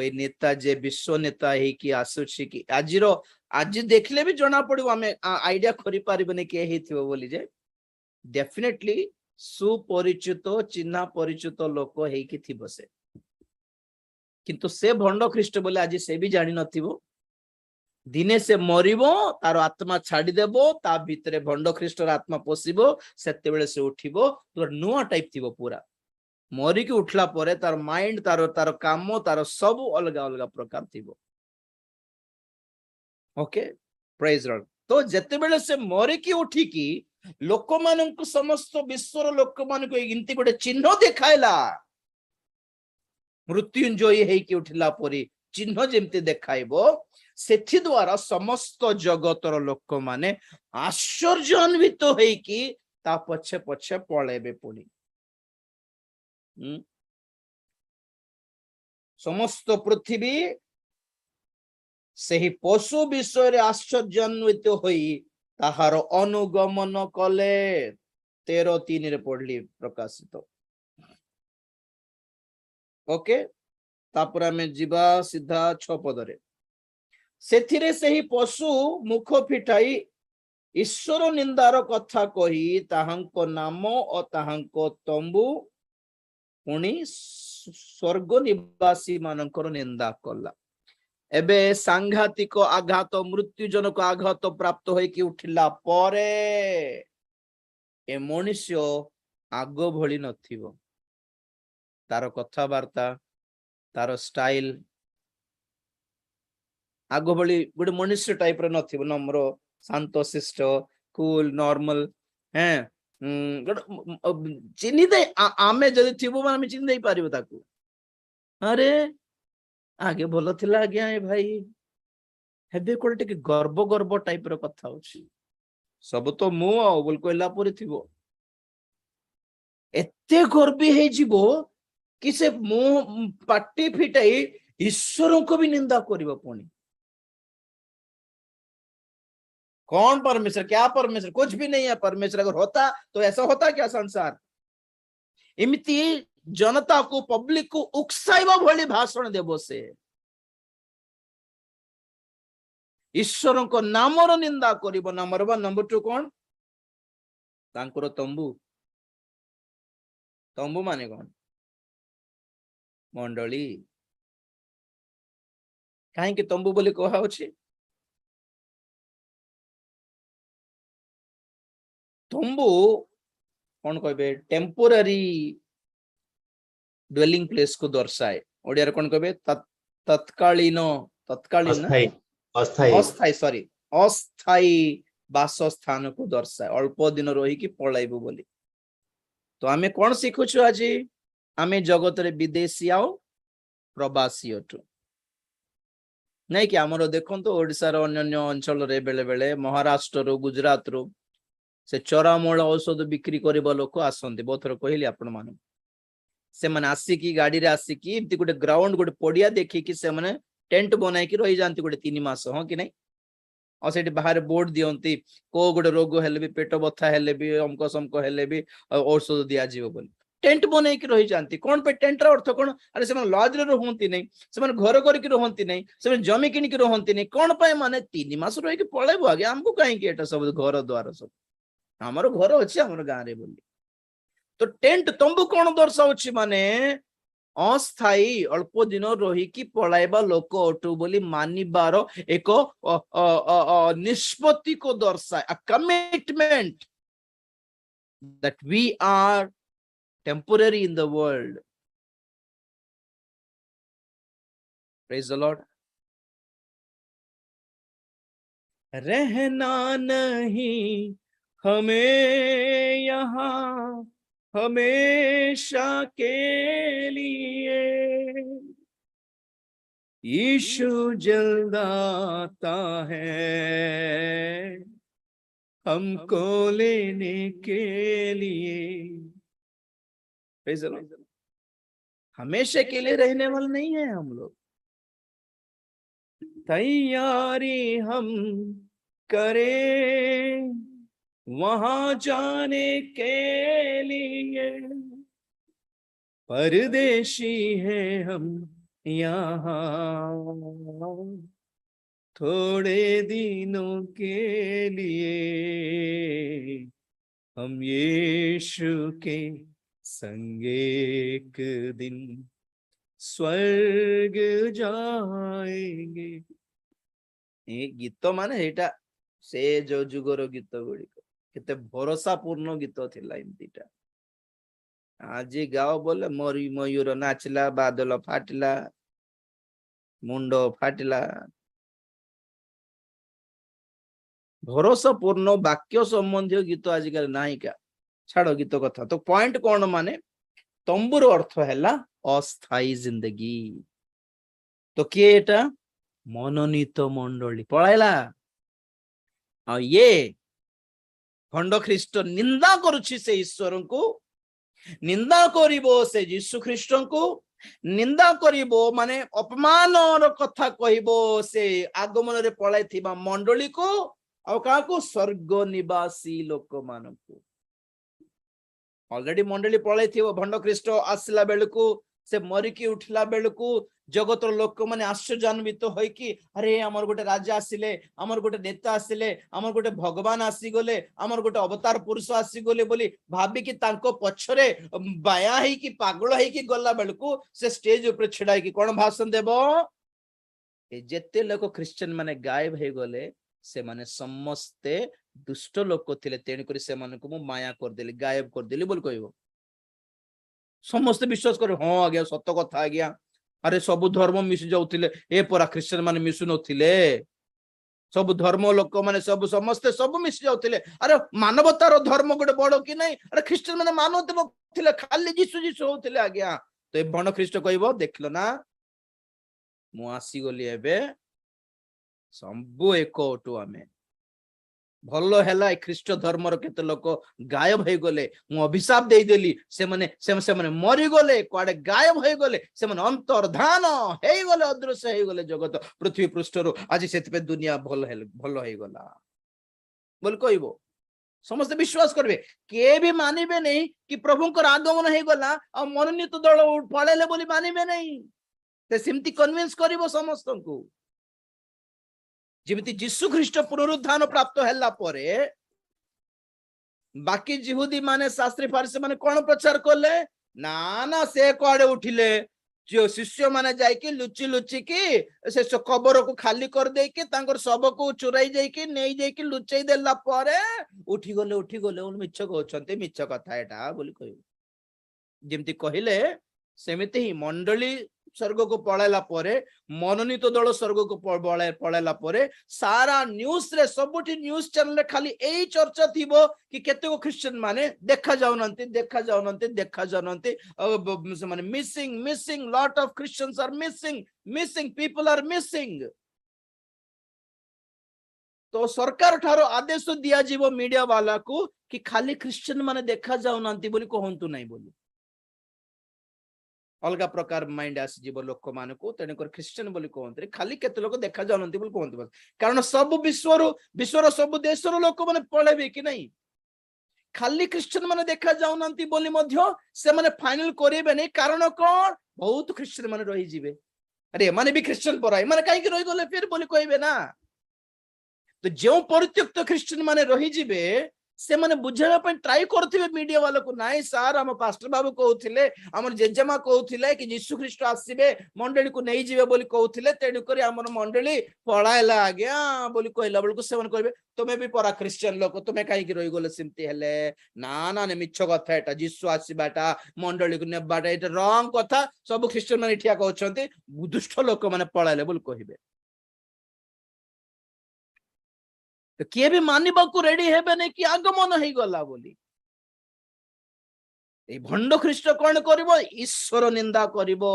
ए नेता जे विश्व नेता है कि आसुछि कि आज देखले भी जना पड़िबो हमें आइडिया करि पारिबने के हेथिबो बोली जे डेफिनेटली सुपरिचित चिन्हा परिचित लोक है कि थिबो से किंतु से भंड ख्रीष्ट बोले आज से भी जानि नथिबो दिने से मरिबो तार आत्मा छाड़ी देबो ता भितरे भंड ख्रीष्टर आत्मा पसिबो सेते बेले से उठिबो तो नुआ टाइप थिबो पूरा मरी की उठला परे तार माइंड तार तार काम तार सब अलग अलग प्रकार थिबो ओके प्रेज लॉर्ड तो जेते बेले से मरी की उठी की लोक मानक समस्त विश्वर लोक मानक इनती गोटे चिन्ह देखाइला मृत्युंजयी है कि उठिला परी चिन्ह जेमती देखाइबो सेथि द्वारा समस्त जगतर लोक माने आश्चर्यान्वित है कि ता पछे पछे पळेबे पुणी समस्त पृथ्वी सही पशु विषय रे आश्चर्यान्वित होई ताहार अनुगमन कले 13:3 रे पढ़ली प्रकाशित ओके तापर हमें जीवा सीधा 6 पदरे सेथिरे सही पशु मुख फिटाई ईश्वर निंदार कथा कही ताहांको नाम और ताहांको तंबू पुणी स्वर्ग निवासी मानकर निंदा कला एबे सांघातिक आघात मृत्युजनक आघात प्राप्त होई कि उठिला परे ए मनुष्य आग भली नथिबो तार कथाबार्ता तार स्टाइल आग भली गोटे मनुष्य टाइप रे नथिबो नम्र शांत शिष्ट कूल नॉर्मल हैं चिन्हि दे आमे जदि थिबो आमे चिन्हि दे पारिबो ताकू अरे आगे भलो थिला आज्ञा ए भाई हेबे कोटे के गर्व गर्व टाइप रो कथा होछि सब तो मु आ बोल कोइला परे थिबो एते गर्वी हे जीवो कि से मु पाटी फिटाई ईश्वर को भी निंदा करिवो पुणी कौन परमेश्वर क्या परमेश्वर कुछ भी नहीं है परमेश्वर अगर होता तो ऐसा होता क्या संसार इमिति जनता को पब्लिक को उकसाइबा भली भाषण देबो से ईश्वर को नामर निंदा करिवो नंबर 1 नंबर 2 कौन तांकर तंबू तंबू माने कौन मंडली काहे कि तंबू बोली कहा होछि तंबू कौन कहबे टेम्पोररी ड्वेलिंग प्लेस को दर्शाए ओडिया कौन कहबे तत्कालीन अस्थायी बासस्थान को दर्शाए अल्प दिन रही कि पळाइबो बोली तो आमे कौन शिखुछु आज आमे जगत रे विदेशी आओ प्रवासी अटु ନାଇଁ କି ଆମର ଦେଖନ୍ତୁ ଓଡିଶାର ଅନ୍ୟାନ୍ୟ ଅଞ୍ଚଳରେ ବେଳେ ବେଳେ ମହାରାଷ୍ଟ୍ରରୁ ଗୁଜରାଟରୁ ସେ ଚରାମୂଳ ଔଷଧ ବିକ୍ରି କରିବା ଲୋକ ଆସନ୍ତି। ବହୁତ ଥର କହିଲି ଆପଣ ମାନଙ୍କୁ, ସେମାନେ ଆସିକି ଗାଡିରେ ଆସିକି ଏମିତି ଗୋଟେ ଗ୍ରାଉଣ୍ଡ ଗୋଟେ ପଡିଆ ଦେଖିକି ସେମାନେ ଟେଣ୍ଟ ବନାଇକି ରହିଯାଆନ୍ତି ଗୋଟେ 3 ମାସ, ହଁ କି ନାଇଁ? ଆଉ ସେଠି ବାହାରେ ବୋର୍ଡ ଦିଅନ୍ତି କୋଉ ଗୋଟେ ରୋଗ ହେଲେ ବି, ପେଟ ବଥା ହେଲେ ବି, ଅମକ ସମକ ହେଲେ ବି ଔଷଧ ଦିଆଯିବ ବୋଲି ଟେଣ୍ଟ ବନେଇକି ରହିଯାଆନ୍ତି। କଣ ପାଇଁ? ଟେଣ୍ଟର ଅର୍ଥ କଣ? ଆରେ ସେମାନେ ଲଜରେ ରୁହନ୍ତି ନାହିଁ, ସେମାନେ ଘର କରିକି ରୁହନ୍ତି ନାହିଁ, ସେମାନେ ଜମି କିଣିକି ରୁହନ୍ତି ନାହିଁ। କଣ ପାଇଁ? ମାନେ 3 ମାସ ରହିକି ପଳେଇବୁ ଆଜ୍ଞା, ଆମକୁ କାହିଁକି ଏଟା ସବୁ ଘର ଦ୍ୱାର ସବୁ, ଆମର ଘର ଅଛି ଆମର ଗାଁରେ ବୋଲି। ତ ଟେଣ୍ଟ ତମ୍ବୁ କଣ ଦର୍ଶାଉଛି? ମାନେ ଅସ୍ଥାୟୀ ଅଳ୍ପ ଦିନ ରହିକି ପଳାଇବା ଲୋକ ଅଟୁ ବୋଲି ମାନିବାର ଏକ ନିଷ୍ପତ୍ତିକୁ ଦର୍ଶାଏ, a commitment that we are temporary in the world. Praise the Lord. रहना नहीं हमें यहाँ हमेशा के लिए, यीशु जल्द आता है हमको लेने के लिए। Praise the Lord. हमेशा के लिए रहने वाले नहीं है हम लोग, तैयारी हम करें वहां जाने के लिए, परदेशी है हम यहाँ थोड़े दिनों के लिए, हम यीशु के संग एक दिन स्वर्ग जाएंगे। ए गीत माने एटा से जो जुगर गीत गुड़िक केते भरोसा पूर्ण गीत थिला एमतीटा। आज गाओ बोले मरी मयूर नाचला, बादल फाटिला, मुंड फाटिला, भरोसा पूर्ण वाक्य संबंधी गीत आजिकल नाही का। छाड़ गीत कथा। तो पॉइंट कौन? माने तंबुर अर्थ हैला अस्थायी जिंदगी। तो किए एटा? मनोनीत मंडली पळाइला। आ ये खंड ख्रीष्ट निंदा करुछि से ईश्वर को, निंदा करिबो से यीशु ख्रीष्ट को, निंदा करिबो माने अपमान कथा कहिबो से आगमन रे पळाइ थिबा मंडली को, आ काको? स्वर्ग निवासी लोक मानको। ऑलरेडी मंडली पळाइ थिबो। भंड ख्रीष्ट आसला बेलकू, से मरिकी उठला बेलकू जगतर लोक माने आश्चर्यान्वित होई कि अरे हमर गोटे राजा आसिले, हमर गोटे नेता आसिले, हमर गोटे भगवान आसी गले, हमर गोटे अवतार पुरुष आसी गले बोली भाबी कि तांको पछरे बाया हेई कि पागल हेई कि गला बेलकू से स्टेज ऊपर छिड़ाई कि कोन भाषण देबो? ए जेते लोक क्रिश्चियन माने गायब हे गले से माने समस्ते दुष्ट लोक थिले, तेणु करी से मानको मु माया कर देली, गायब कर देली बोल कहबो। समस्त विश्वास करे हां आज्ञा सत्य कथा आज्ञा, अरे सब धर्म मिसी जाउथिले, ए परा क्रिश्चियन माने मिसु नथिले, सब धर्म लोक माने सब समस्ते सब मिसी जाउथिले। अरे मानवतार धर्म गोटे बड़ कि नहीं? अरे क्रिश्चियन माने मानवते नथिले, खाली जीसु जीसु होथिले आज्ञा। तो ए बण ख्रीष्ट कहबो देखलो ना मु आसी गली एबे सबु एक ओटु आमे भल है ख्रीष्ट धर्मर केते लोक गायब हो गले, मु अभिशाप दे देली, से माने मरी गले, कुआडे गायब हो गले, से माने अंतर्धान हो गले, अदृश्य हो गले जगत पृथ्वी पृष्ठरु। आज सेति पे दुनिया भल हो गला बोल कहबो। समस्त विश्वास करबे, के भी मानिबे नहीं कि प्रभुंकर आगमन हो गला आ मनोनीत दल पळेले बोली मानिबे नहीं। से सिमती कन्विंस करिवो समस्त को। जेमिति यीशु ख्रीष्ट पुनरुत्थान प्राप्त हैला परे बाकी जिहुदी माने शास्त्री फारिसी माने कोन प्रचार करले? ना ना से कुआडे उठिले, जो शिष्य माने जाइके लुचि लुचि की से कबर को खाली कर दे के तांकर सब को चुराई जाइके नै जाइके लुचै देला परे उठी गले मिछ कहउछन्ते, मिछ कथा एटा बोली कहू। जेमति कहिले सेमिति ही मंडली स्वर्ग को पळाइला परे, मनोनीत दल स्वर्ग को पळाइला परे सारा न्यूज रे सबुठी न्यूज चैनल रे खाली एई चर्चा थिबो कि केते को क्रिश्चियन माने देखा जाउनंती माने missing lot of Christians are missing people are missing. तो सरकार ठारो आदेश दिया जीवो मीडिया वाला को कि खाली क्रिश्चियन माने देखा जाऊ नांती बोली कहंतु नहीं बोली अलग प्रकार माइंड आसी जीव लोक मान को तेणुकर क्रिश्चियन बोली कहते खाली केते लोक देखा जाऊ नांती बोली कहंतु कारण सब विश्वर सब देशर लोक माने पळेबे कि नहीं खाली क्रिश्चियन माने देखा जाऊ नांती बोली मध्य से माने फाइनल करेबे नहीं कारण कोन बहुत क्रिश्चियन माने रही जिवे अरे माने भी क्रिश्चियन पराई माने काहे कि रही गले फिर बोली कहबे ना तो जो परित्यक्त क्रिश्चियन माने रही जिवे से माने बुझाइबा पय ट्राई करथिबे मीडिया वाला को नाइ सर हम पास्टर बाबू कहउथिले हमर जेजेमा कहउथिले कि यीशु ख्रीष्ट आसीबे मंडली को नै जिवे बोली कहउथिले तेडु करी हमर मंडली पळाइला आज्ञा बोली कहला बेल को सेवन करबे तमे भी परा क्रिश्चियन लोक तमे काहे कि रही गले सिमती हेले ना ना ने मिछ कथा एटा यीशु आसीबाटा मंडली को नेबाटा एटा रॉन्ग कथा सब क्रिश्चियन माने ठिया कहउछन्ती दुष्ट लोक माने पळाइले बोली कहिबे तो किए भी मानिबा को रेडी हेबे नहीं कि आगमन हो गला बोली ए भंड ख्रीष्ट कोन करबो ईश्वर निंदा करबो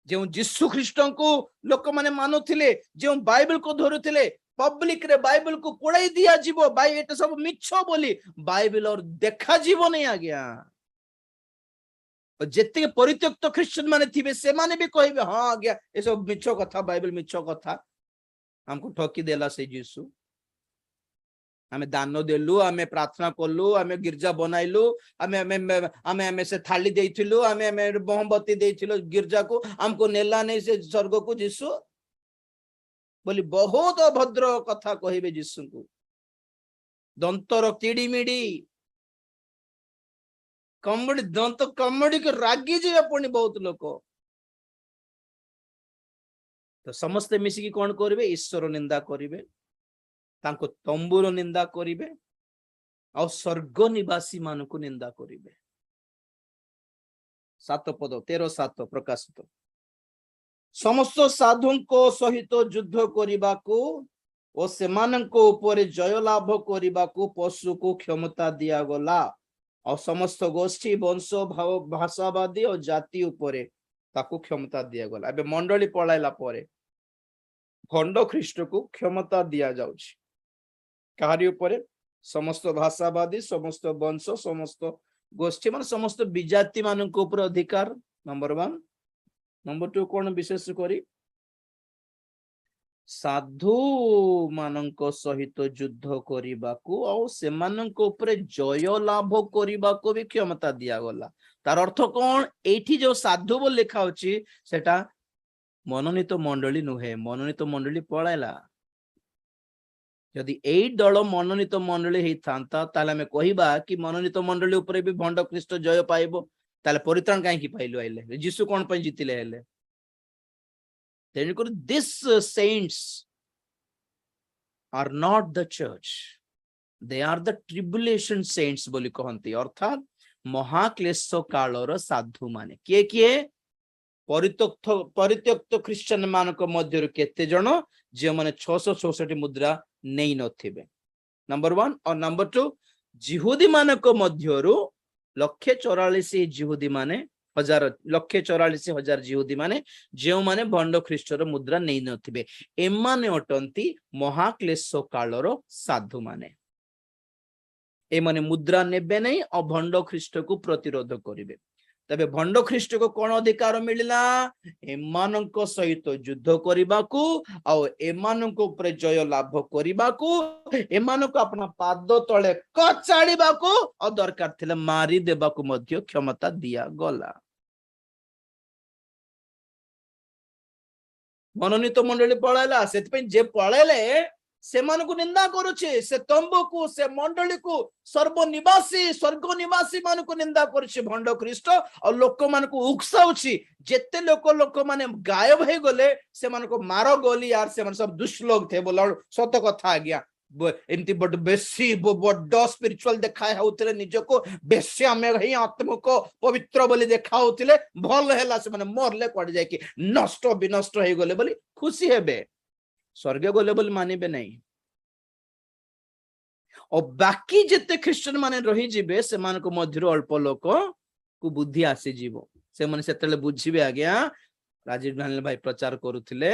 जो यीशु ख्रीष्ट को लोक माने मानुथिले जो बाइबल को धरुथिले पब्लिक रे बाइबल को पोड़ाई दिया जीवो भाई एटा सब मिछ बोली बाइबल और देखा जीवो नहीं आ गया जेते परित्यक्त क्रिश्चियन माने थिबे से माने भी कहबे हां आ गया ए सब मिछ कथा बाइबल मिछ कथा हमको ठकी देला से यीशु हमें दान देलु हमें प्रार्थना करलु हमें गिरजा बनाइलु हमें हमें हमें हमें से थाली देइथिलु हमें हमें मोमबत्ती देइथिलु गिरजा को हमको नेला नहीं से स्वर्ग को यीशु बोली बहुत अभद्र कथा कहिबे यीशु को दंतर किड़ीमिड़ी कमड़ी दंत कमड़ी के रागी जे पुणी बहुत लोक तो समस्ते मिसिकी कौन करिवे ईश्वर निंदा करिवे तांको तंबुर निंदा करिवे और स्वर्ग निवासी मान को निंदा करिवे 7 पद 13-7 प्रकाशित समस्त साधु को सहित युद्ध करने को और सेमानंको ऊपर जय लाभ करने को पशु को क्षमता दिया गला और समस्त गोष्ठी वंश भाव भाषावादी और जाति ऊपर ताकू क्षमता दिया गला एबे मंडली पळाइला परे भंड ख्रीष्ट को क्षमता दिया जाउछि कार्य ऊपर समस्त भाषावादी समस्त वंश समस्त गोष्ठी मान समस्त विजाति मान को ऊपर अधिकार नंबर 1 नंबर 2 कोन विशेष करी साधु मानक सहित युद्ध करने को और से मानक ऊपर जय लाभ करने को भी क्षमता दिया गला तार अर्थ कौन एठी जो साधु बोल लिखा होची सेटा मनोनीत मंडली नुहे मनोनीत मंडली पळाइला यदि एई दल मनोनीत मंडली हेई थांता ताले हमें कहिबा कि मनोनीत मंडली ऊपर भी भंड ख्रीष्ट जय पाइबो ताले परित्राण काहे कि पाइलो आइले यीशु कोन पय जितिले हेले तेणुकर this saints are not the church they are the tribulation saints बोली कहंती अर्थात महाक्लेश कालर साधु माने किए किए परित्यक्त क्रिश्चियन मानक मध्य केते जण जे माने 666 मुद्रा नहीं नथिबे नंबर 1 और नंबर 2 जिहुदी मानक मध्यरु 144 जिहुदी माने 144,000 जिहुदी माने जे माने भंड ख्रीष्टर मुद्रा नहीं नथिबे एमाने अटंती महाक्लेश कालर साधु माने ए माने मुद्रा नेबे नहीं और भंड ख्रीष्ट को प्रतिरोध करिवे तबे भंड ख्रीष्ट को कौन अधिकार मिलला एमानक सहित युद्ध करने को और एमानक ऊपर जय लाभ करने को एमानक अपना पाद तले कचाड़ीबा को और दरकार थिले मारी देबा को मध्य क्षमता दिया गला मनोनीत मंडली पळाइला सेति पे जे पळाइले से मान को निंदा करुचे से तंबू को से मंडली को सर्वनिवासी स्वर्ग निवासी मान को निंदा करुचे भंड ख्रीष्ट और लोक मान को उकसाउची जेते लोक माने गायब हे गले से मान को मारो गोली यार से मान सब दुष्ट लोग थे बोला सत कथा आ गया एमती बड बेसी बड स्पिरिचुअल देखा होतिले निजको बेसी हमें ही आत्मा को पवित्र बोली देखा होतिले भल हैला से माने मरले पड़ जाय कि नष्ट विनष्ट हे गले बोली खुशी हेबे स्वर्ग गले बोली मानिबे नहीं और बाकी जिते ख्रीस्टियन माने रही जिबे से मान को मध्य अल्प लोक को बुद्धि आसी जीवो से माने सेतले बुझिबे आ गया राजीव भाई प्रचार करुथिले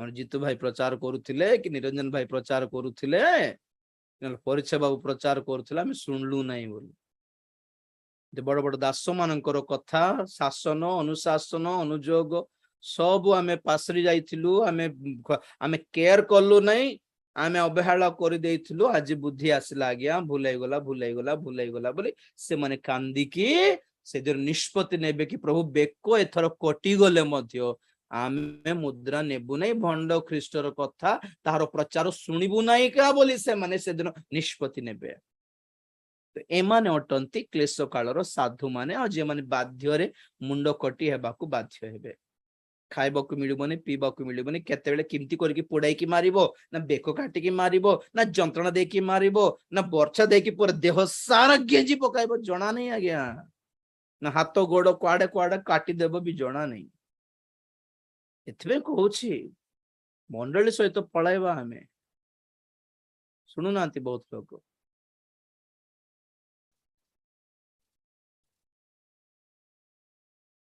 हमर जीतू भाई प्रचार करूथिले कि निरंजन भाई प्रचार करूथिले परीक्षा बाबू प्रचार करूथिले हम सुनलु नहीं बोली बड़ बड़ दास मानकर कथा शासन अनुशासन अनुजोग सब आमे पासरी जाइथिलु आमे केयर करलु नहीं आमे अवहेला कर देइथिलु आज बुद्धि आसिला आज्ञा भूलै गला बोली से माने कांदिकी से जो निष्पत्ति नेबे कि प्रभु बेको एथर कटि गले मध्य आमे मुद्रा नेबु नहीं भंड ख्रीष्टर कथा तार प्रचार शुणिबु नहीं का बोली से माने से दिन निष्पत्ति नेबे तो एमाने अटंती क्लेश कालर साधु माने और जे माने बाध्य मुंड कटि हेबाकु बाध्य हेबे खाइबाकु मिलबनी पीबाकु मिलबनी केतेबेले किमती करके पोड़ाई मारिबो ना बेको काटिकी मारिबो ना जंत्रणा देकी मारिबो ना वर्षा देकी पूरा देह सारा गेंजी पकाइबो जना नहीं आज्ञा ना हाथ गोड़ कुआडे कुआडे काटी देबो भी जना नहीं एथबे कहूछि मंडली सहित पळाइबा हमें सुनु नांती बहुत लोग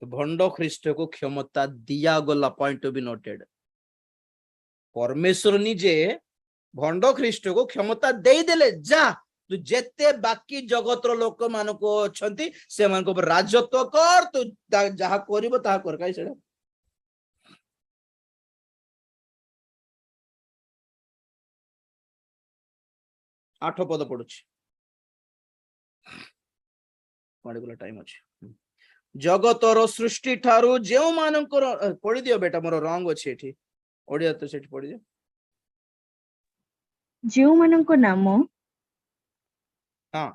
तो भंड ख्रीष्ट को क्षमता दिया गला पॉइंट टू बी नोटेड परमेश्वर निजे भंड ख्रीष्ट को क्षमता दे देले जा तू जेते बाकी जगतर लोक मान को अछंती से मान को राजत्व कर तू जहा करिवो ता कर काई सेडा 8 पद पडुछि पढे गला टाइम अछि जगतर सृष्टि ठारू जेउ मानकर पढि दियो बेटा मोर रंग अछि एठी ओडिया तो सेठी पढि दियो जेउ मानक नाम हां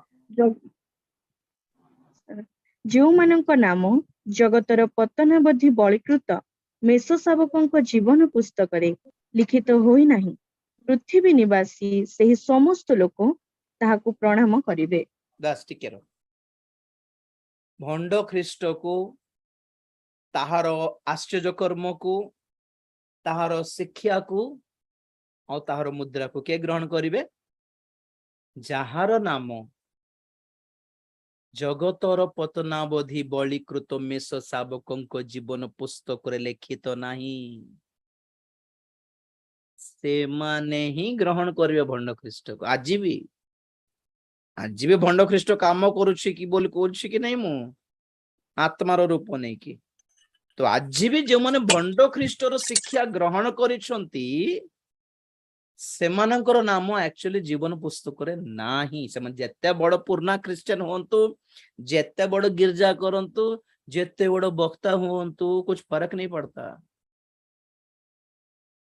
जेउ मानक नाम जगतर पतनावधि बलिकृत मेष शावकଙ୍କ जीवन पुस्तकरे लिखित होई नाही पृथ्वी निवासी सेही समस्त लोक ताहाकु प्रणाम करिवे दास टिकेरो भंड ख्रीष्ट को ताहार आश्चर्य कर्म को ताहार शिक्षा को और ताहार मुद्रा को के ग्रहण करिवे जहार नाम जगतर पतनावधि बलिकृत मेष शावकଙ୍କ जीवन पुस्तक रे लिखित नाही से माने ही ग्रहण करिवे भंड ख्रीष्ट को आज भी भंड ख्रीष्ट काम करूछि कि बोली कहूछि कि नहीं मु आत्मार रूप नहीं कि तो आज भी जो माने भंड ख्रीष्टर शिक्षा ग्रहण करिसंती सेमानकर नाम एक्चुअली जीवन पुस्तक रे नाही से माने जेते बड़ पूर्णा क्रिश्चियन होंतु जेते बड़ गिरजा करंतु जेते बड़ वक्ता होंतु कुछ फर्क नहीं पड़ता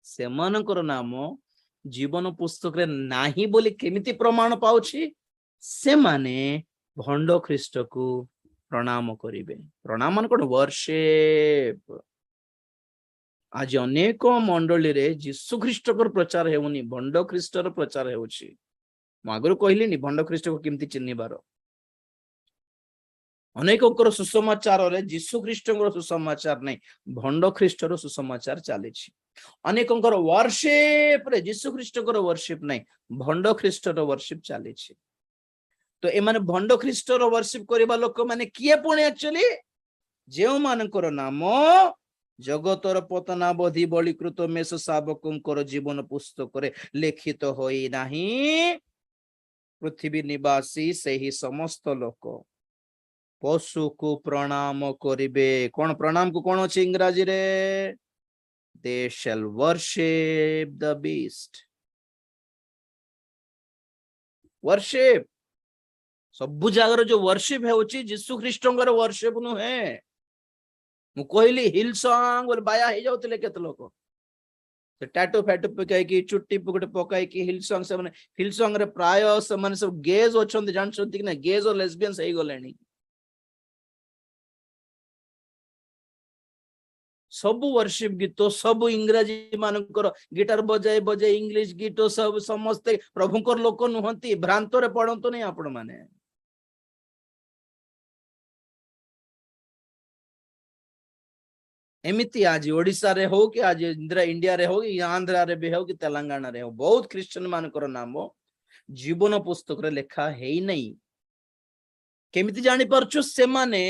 सेमानकर नाम जीवन पुस्तक रे नाही बोली केमिति प्रमाण पाउछि से माने भंड ख्रीष्ट को प्रणाम करिवे प्रणाम मान कोन वर्शिप आज अनेक मंडली रे यीशु ख्रीष्ट को प्रचार हेउनी भंड ख्रीष्ट रो प्रचार हेउछि म आगरो कहली नि भंड ख्रीष्ट को केमिति चिन्हिबार अनेककर सुसमाचार रे यीशु ख्रीष्ट को सुसमाचार नहीं भंड ख्रीष्ट रो सुसमाचार चलीछि अनेककर वर्शिप रे यीशु ख्रीष्ट को वर्शिप नहीं भंड ख्रीष्ट रो वर्शिप चलीछि तो ए माने भंड ख्रीष्ट रो वर्शिप करबा लोक माने किए पुणी एक्चुअली जेउ मानकर नाम जगतर पतनावधि बलिकृत मेष शावकଙ୍କର जीवन पुस्तक रे लिखित होई नाही पृथ्वी निवासी सेही समस्त लोक पशु को प्रणाम करिवे कोन प्रणाम को कोन अछि इंग्रजी रे दे शैल वर्शिप द बीस्ट वर्शिप सब जगह जो वर्शिप है जीशु ख्रीष्टर वर्शिप नुहे मु कहली हिल सॉन्ग बोल बाया हे जाउतले केत लोक से टैटू फैटू पकाई चुट्टी पुकटे पकाई हिल सॉन्ग से माने हिल सॉन्ग रे प्राय से माने सब गेज अछंती जानछंती कि ना गेज और लेस्बियंस हे गलेनी सब वर्शिप गीत सब इंग्रजी मानकर गिटार बजाय बजाय इंग्लिश गीत सब समस्त प्रभुकर लोक नुहंती भ्रांत रे पड़ंतो नहीं आपण माने एमिति आज ओडिशा रे हो कि आज इंडिया रे हो कि आंध्रा रे भी हो कि तेलंगाना रे हो बहुत क्रिश्चियन मानकर नाम जीवन पुस्तक रे लेखा हेई नहीं केमिति जानि परछु से माने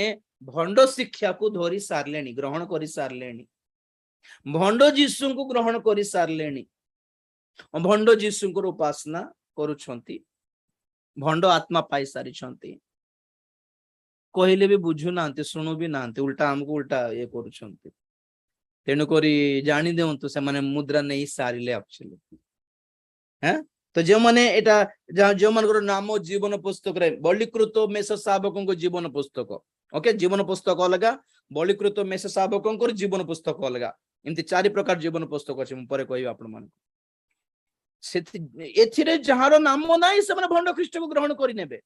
भंड शिक्षा को धरी सारलेनी ग्रहण करी सारलेनी भंड जीशु को ग्रहण कर सारे भंड जीशु उपासना करुछंती भंड आत्मा पाई सारी कहले भी बुझु ना शुणु भी ना उल्टा हमको उल्टा ये करुछंती तेणुक जानी दिंतु से माने मुद्रा नहीं सारे एक्चुअली हैं तो जो माने एटा जो मान नाम जीवन पुस्तक रे बलिकृत मेष शावकों जीवन पुस्तक ओके जीवन पुस्तक अलग बलिकृत मेष शावकों जीवन पुस्तक अलग एमती 4 प्रकार जीवन पुस्तक अच्छे मुझे कह आपण मान जार नाम ना से भंड ख्रीष्ट को ग्रहण करे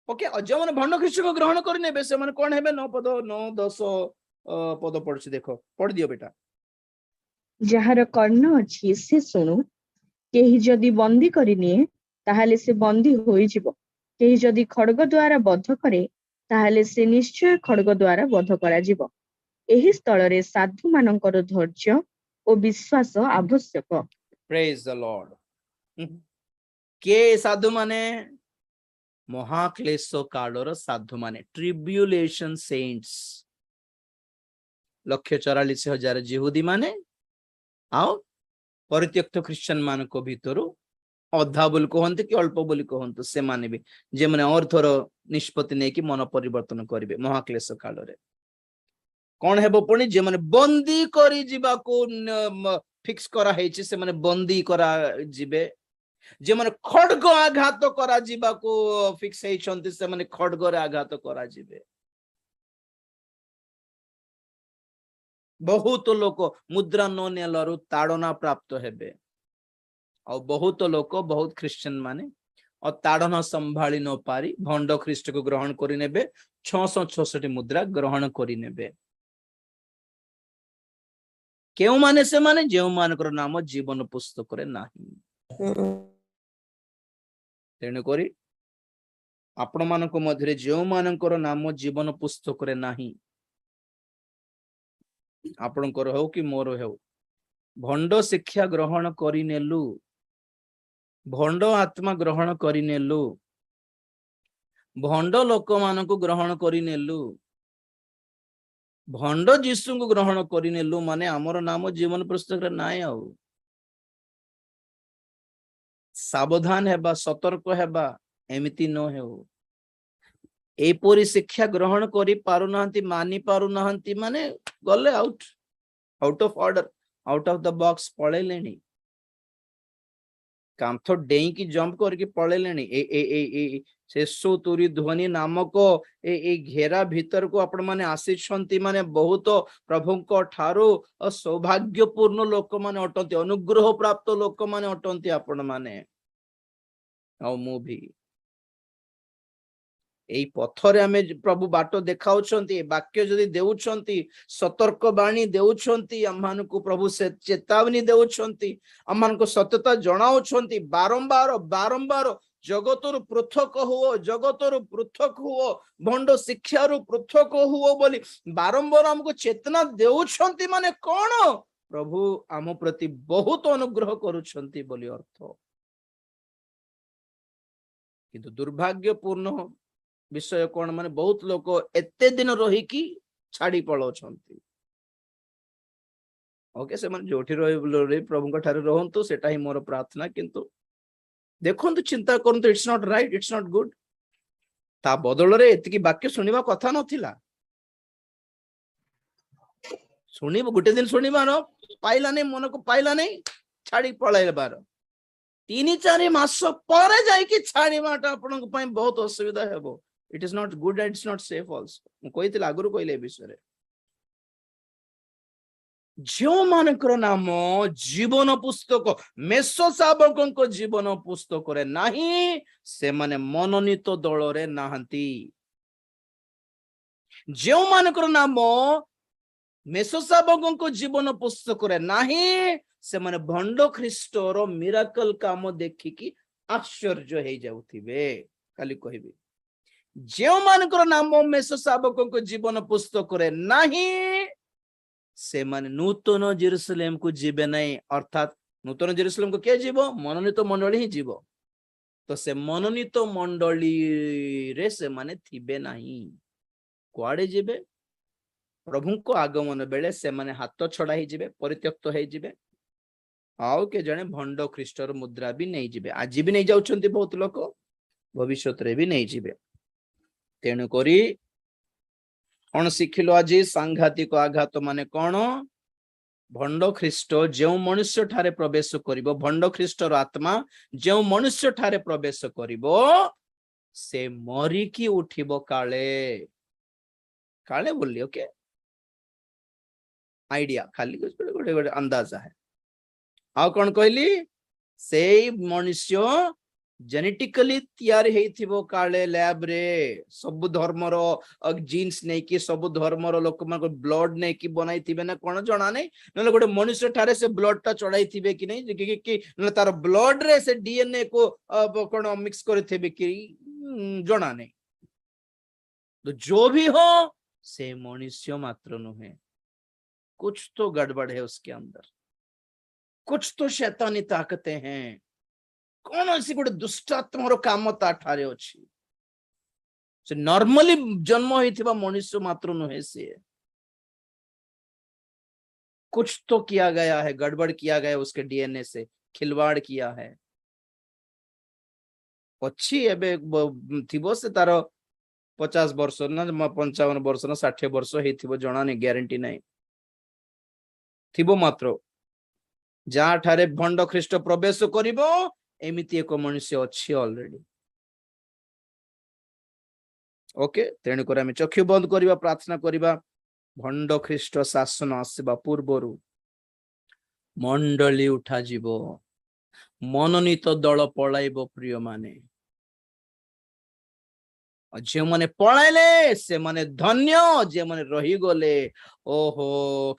ओके जो मैंने भंड ख्रीष्ट को ग्रहण करे से कौन है 9 पद 9 10 पद पढ़ी देख पढ़ दियो बेटा ଯାହାର କର୍ଣ୍ଣ ଅଛି ସେ ଶୁଣୁ କେହି ଯଦି ବନ୍ଦୀ କରିନିଏ ତାହେଲେ ସେ ବନ୍ଦୀ ହୋଇଯିବ କେହି ଯଦି ଖଡଗ ଦ୍ୱାରା ବଧ କରେ ତାହେଲେ ସେ ନିଶ୍ଚୟ ଖଡଗ ଦ୍ୱାରା ବଧ କରାଯିବ ଏହି ସ୍ଥଳରେ ସାଧୁ ମାନଙ୍କର ଧୈର୍ଯ୍ୟ ଓ ବିଶ୍ୱାସ ଆବଶ୍ୟକ ପ୍ରେଜ ଦ ଲର୍ଡ के साधु माने महाक्लेश कालर साधु माने ट्रिब्यूलेशन सेंट्स 144,000 जिहुदी माने आओ परित्यक्त क्रिश्चियन मान को भीतर अधा बोली कहते कि अल्प बोली कहतु से माने भी जे माने और थोर निष्पत्ति नहीं कि मन परिवर्तन करेंगे महाक्लेश काल रे कौन हेबो पुणी जे माने बंदी करी जीवा को फिक्स करा हेछि से माने बंदी करा जीवे जे माने खड्ग आघात करा जीवा को फिक्स हेछंती से माने खड्ग रे आघात करा जीवे बहुत लोक मुद्रा न नेलरु ताड़ना प्राप्त हेबे और बहुत लोक बहुत क्रिश्चियन माने और ताड़ना संभाली न पारी भंड ख्रीष्ट को ग्रहण करि नेबे 666 मुद्रा ग्रहण करि नेबे केउ माने से माने जेउ मानकर नाम जीवन पुस्तक रे नाही तेणु करी आपण मानक मध्य जेउ मानकर नाम जीवन पुस्तक रे नाही आपणकर हो कि मोर हो भंड शिक्षा ग्रहण करिनेलु भंड आत्मा ग्रहण करिनेलु भंड लोक मानकु ग्रहण करिनेलु भंड जीशु को ग्रहण करिनेलु माने हमर नाम जीवन पुस्तक रे नाय आउ सावधान हेबा सतर्क हेबा एमिति न हो एपरी शिक्षा ग्रहण करि पारु नाहंती मानि पारु नाहंती माने गले out of order out of the box पळे लेनी कांथो डेई की जंप करके पळे लेनी ए शेषो तुरी ध्वनि नामक ए घेरा भीतर को आपण माने आसी छंती माने बहुत प्रभु को ठारो सौभाग्यपूर्ण लोक माने अटंती अनुग्रह प्राप्त लोक माने अटंती आपण माने औ मु भी एई पथरे आमे प्रभु बाटो देखाउछंती वाक्य जदि देउछंती सतर्क बाणी देउछंती अम्मान को प्रभु से चेतावनी देउछंती अम्मान को सत्यता जणाउछंती बारंबार बारंबार जगतरु पृथक हुओ भंड शिक्षारु पृथक हुओ बोली बारंबार हमको चेतना देउछंती माने कोन प्रभु आम प्रति बहुत अनुग्रह करुछंती बोली अर्थ किंतु दुर्भाग्यपूर्ण विषय कौन माने बहुत लोग एते दिन रही कि छाड़ी पलाउछंती ओके से माने जोठी रही प्रभु को ठारे रहंतु सेटा ही मोर प्रार्थना किंतु देखंतु चिंता करंतु it's not right it's not good ता बदल रे एतिकी वाक्य सुनिबा कथा नथिला सुनिबो गुटे दिन सुनिबा न पाइला नै मन को पाइला नै छाड़ी पळाइबार 3-4 मास पर जाई कि छाड़ी माटा आपन को पई बहुत असुविधा हेबो it is not good and it's not safe also कोइतिल आगुरु कोइले विषय रे जो मानकर नाम जीवन पुस्तक मेष शावकों जीवन पुस्तक रे नाही से माने मनोनीत दल रे नाहंती जो मानकर नाम मेष शावकों जीवन पुस्तक रे नाही से माने भंड ख्रीष्टर मिराकल काम देखिकी आश्चर्य हो जाउथिबे खाली कहबी जो मानकर नाम मेष शावकों जीवन पुस्तक रे नाही से माने नूतन जेरूसलेम को जीवे नहीं अर्थात नूतन जेरूसलेम को के जीवो मनोनीत मंडली ही जीवो तो से मनोनीत मंडली रे से माने थिबे नहीं कुआडे जीवे प्रभु आगमन बेले से माने हाथ छड़ा ही जिबे परित्यक्त हो जिबे आउ के जने भंड ख्रीष्टर मुद्रा भी नहीं जिबे आज भी नहीं जाउछंती बहुत लोक भविष्यत रे भी नहीं जिबे तेणु करी कौन शिखिलो आज सांघातिक आघात माने कौन भंड ख्रीष्ट जो मनुष्य ठारे प्रवेश करिवो भंड ख्रीष्टर आत्मा जो मनुष्य ठारे प्रवेश करिवो से मरिकी उठिबो काले काले बोली ओके आइडिया खाली गोटे गोटे अंदाजा है आ कौन कहली से मनुष्य जेनेटिकली तैयार हेइथिबो काले लैब रे सब धर्मर जीन्स नै कि सब धर्मर लोक मान ब्लड नै कि बनाई थिबे ना कोन जणा नै नले गोटे मनुष्य ठारे से ब्लड ता चढ़ाई थिबे कि नै कि नले तार ब्लड रे से डीएनए को कोन मिक्स करथिबे कि जणा नै तो जो भी हो से मनुष्य मात्र नुहे कुछ तो गड़बड़ है उसके अंदर कुछ तो शैतानी ताकतें हैं कौन ऐसी गोटे दुष्टात्मर काम ताठारे अछि से नॉर्मली जन्म होइथिबा मनुष्य मात्र नुहे से कुछ तो किया गया है गड़बड़ किया गया उसके डीएनए से खिलवाड़ किया है अच्छी एबे थिबो से तार 50 वर्ष ना 55 वर्ष ना 60 वर्ष हेथिबो जणा नै ग्यारंटी नै थिबो मात्र जहाँ ठारे भंड ख्रीष्ट प्रवेश करिवो एमिति एक मनुष्य अच्छी ऑलरेडी ओके तेणु कर आम चक्षु बंद करवा प्रार्थना करवा भंड ख्रीष्ट शासन आसवा पूर्वर मंडली उठा जीव मनोनीत दल पलाइब प्रिय माने जो माने पलाइले से माने धन्य जे माने रही गले ओहो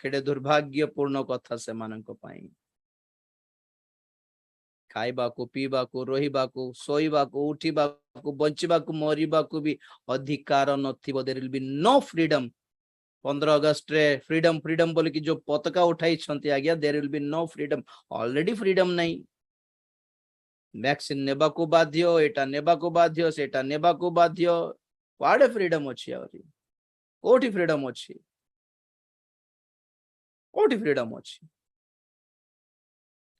केडे दुर्भाग्यपूर्ण कथा से मानक पाई खाइबाकू पीबाकू रहिबाकू सोइबाकू उठिबाकू बंचिबाकू मरिबाकू भी अधिकार नथिबो there will be no freedom 15 अगस्त रे फ्रीडम फ्रीडम बोले कि जो पताका उठाई छंती आज्ञा there will be no freedom already freedom नहीं वैक्सीन नेबाकू बाध्य एटा नेबाकू बाध्य सेटा नेबाकू बाध्य वाडे फ्रीडम अछि आरी कोठी फ्रीडम अछि कोठी फ्रीडम अछि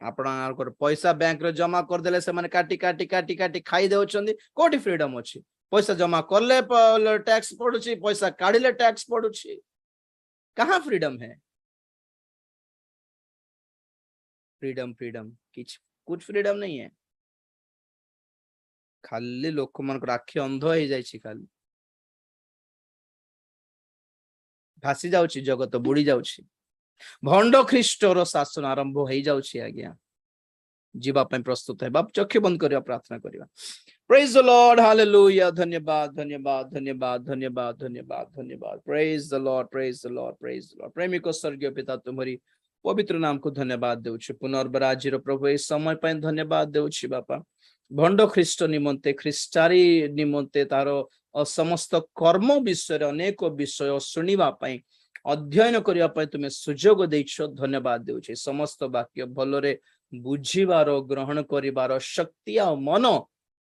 आपण पैसा बैंक रे जमा कर देले से माने काटी काटी काटी काटी खाई देउछंदी कोठी फ्रीडम अछि पैसा जमा करले टैक्स पडुछि पैसा काढिले टैक्स पडुछि कहां फ्रीडम है फ्रीडम फ्रीडम कुछ फ्रीडम नहीं है खाली लोक मन आखि अंध हो जाइछि खाली भासी जाउछि जगत बुड़ी जाउछि भंड ख्रीष्टर शासन आरंभ हो जाउछि आज्ञा जीवा ପାଇଁ प्रस्तुत है बाप चक्षु बंद करिया प्रार्थना करिया प्रेज द लॉर्ड हालेलुया धन्यवाद धन्यवाद धन्यवाद धन्यवाद धन्यवाद धन्यवाद praise the Lord praise the Lord praise the Lord प्रेमिक स्वर्गीय पिता तुम्हारी पवित्र नाम को धन्यवाद देउछि पुनर्बराजीर प्रभु ए समय ପାଇଁ धन्यवाद देउछि बापा भंड ख्रीष्ट निमंते ख्रीष्टारी निमंते तारो समस्त कर्म विषय अनेक विषय सुनिबा ପାଇଁ अध्ययन करिया ପାଇଁ तुमे सुजोग दैछो धन्यवाद देउछि समस्त वाक्य भलरे बुझीबार ग्रहण करिबार शक्ति आ मन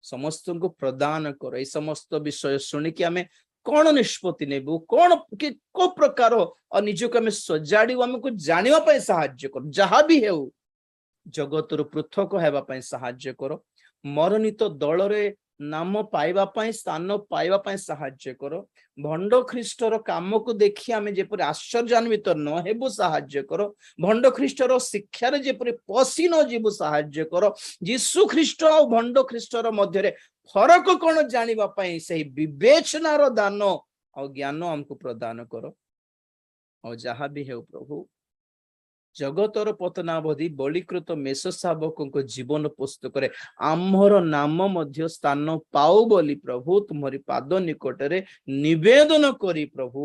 समस्त को प्रदान करो ए समस्त विषय सुनि कि हमें कौन निष्पत्ति नेबु कौन कि को प्रकार निजक हमें सजाड़ू हमको जानिबा ପାଇଁ साहाय्य करो जहाँ भी हेउ जगतर पृथक हेबा ପାଇଁ साहाय्य करो मरणित दल रे नाम पाइबा ପାଇଁ स्थान पाइबा ପାଇଁ साहाय्य करो भंड ख्रीष्टर काम को देखि आमे जेपरि आश्चर्यान्वित न हेबु साहाय्य करो भंड ख्रीष्टर शिक्षा रे जेपरि पसी न जीवु साहाय्य करो यीशु ख्रीष्ट और भंड ख्रीष्टर मध्य रे फरक कोन जानिबा ପାଇଁ सही विवेचनार दान और ज्ञान हमको प्रदान करो और जहाँ भी है प्रभु जगतर पतनावधि बलिकृत मेष शावक जीवन पोस्त करे आमर नाम मध्य स्थान पाऊ बोली प्रभु तुम्हारी पाद निकट रे निवेदन करी प्रभु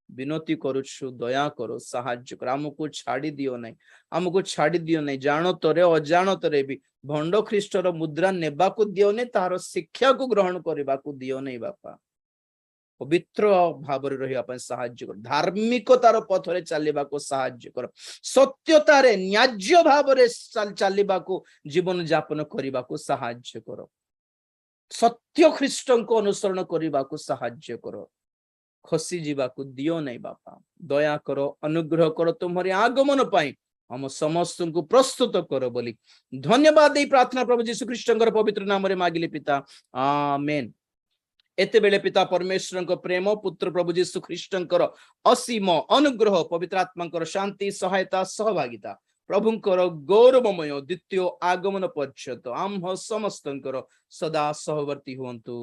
विनती करुछु दया करो साहाय्य कर आमको छाड़ी दियो नहीं आमको छाड़ी दियो नहीं जानतरे अजानतरे भी भंड ख्रीष्टर मुद्रा नेबाकू दियो नहीं तार शिक्षा को ग्रहण करने को दियो नहीं बापा पवित्र भाव रहा साहाय्य कर धार्मिकतार पथरे चलने को साहाय्य कर सत्यतार न्याज्य भाव चलने जीवन यापन करने को साहाय्य कर सत्य ख्रीष्ट को अनुसरण करने को साहाय्य कर ଖସି ଯିବାକୁ ଦିଅ ନାହିଁ ବାପା। ଦୟା କର, ଅନୁଗ୍ରହ କର, ତୁମରି ଆଗମନ ପାଇଁ ଆମ ସମସ୍ତଙ୍କୁ ପ୍ରସ୍ତୁତ କର ବୋଲି ଧନ୍ୟବାଦ ଦେଇ ପ୍ରାର୍ଥନା ପ୍ରଭୁ ଯୀଶୁ ଖ୍ରୀଷ୍ଟଙ୍କର ପବିତ୍ର ନାମରେ ମାଗିଲେ ପିତା, ଆମେନ୍। ଏତେବେଳେ ପିତା ପରମେଶ୍ୱରଙ୍କ ପ୍ରେମ, ପୁତ୍ର ପ୍ରଭୁ ଯୀଶୁ ଖ୍ରୀଷ୍ଟଙ୍କର ଅସୀମ ଅନୁଗ୍ରହ, ପବିତ୍ର ଆତ୍ମାଙ୍କର ଶାନ୍ତି, ସହାୟତା, ସହଭାଗିତା, ପ୍ରଭୁଙ୍କର ଗୌରବମୟ ଦ୍ୱିତୀୟ ଆଗମନ ପର୍ଯ୍ୟନ୍ତ ଆମ୍ଭ ସମସ୍ତଙ୍କର ସଦା ସହବର୍ତ୍ତୀ ହୁଅନ୍ତୁ।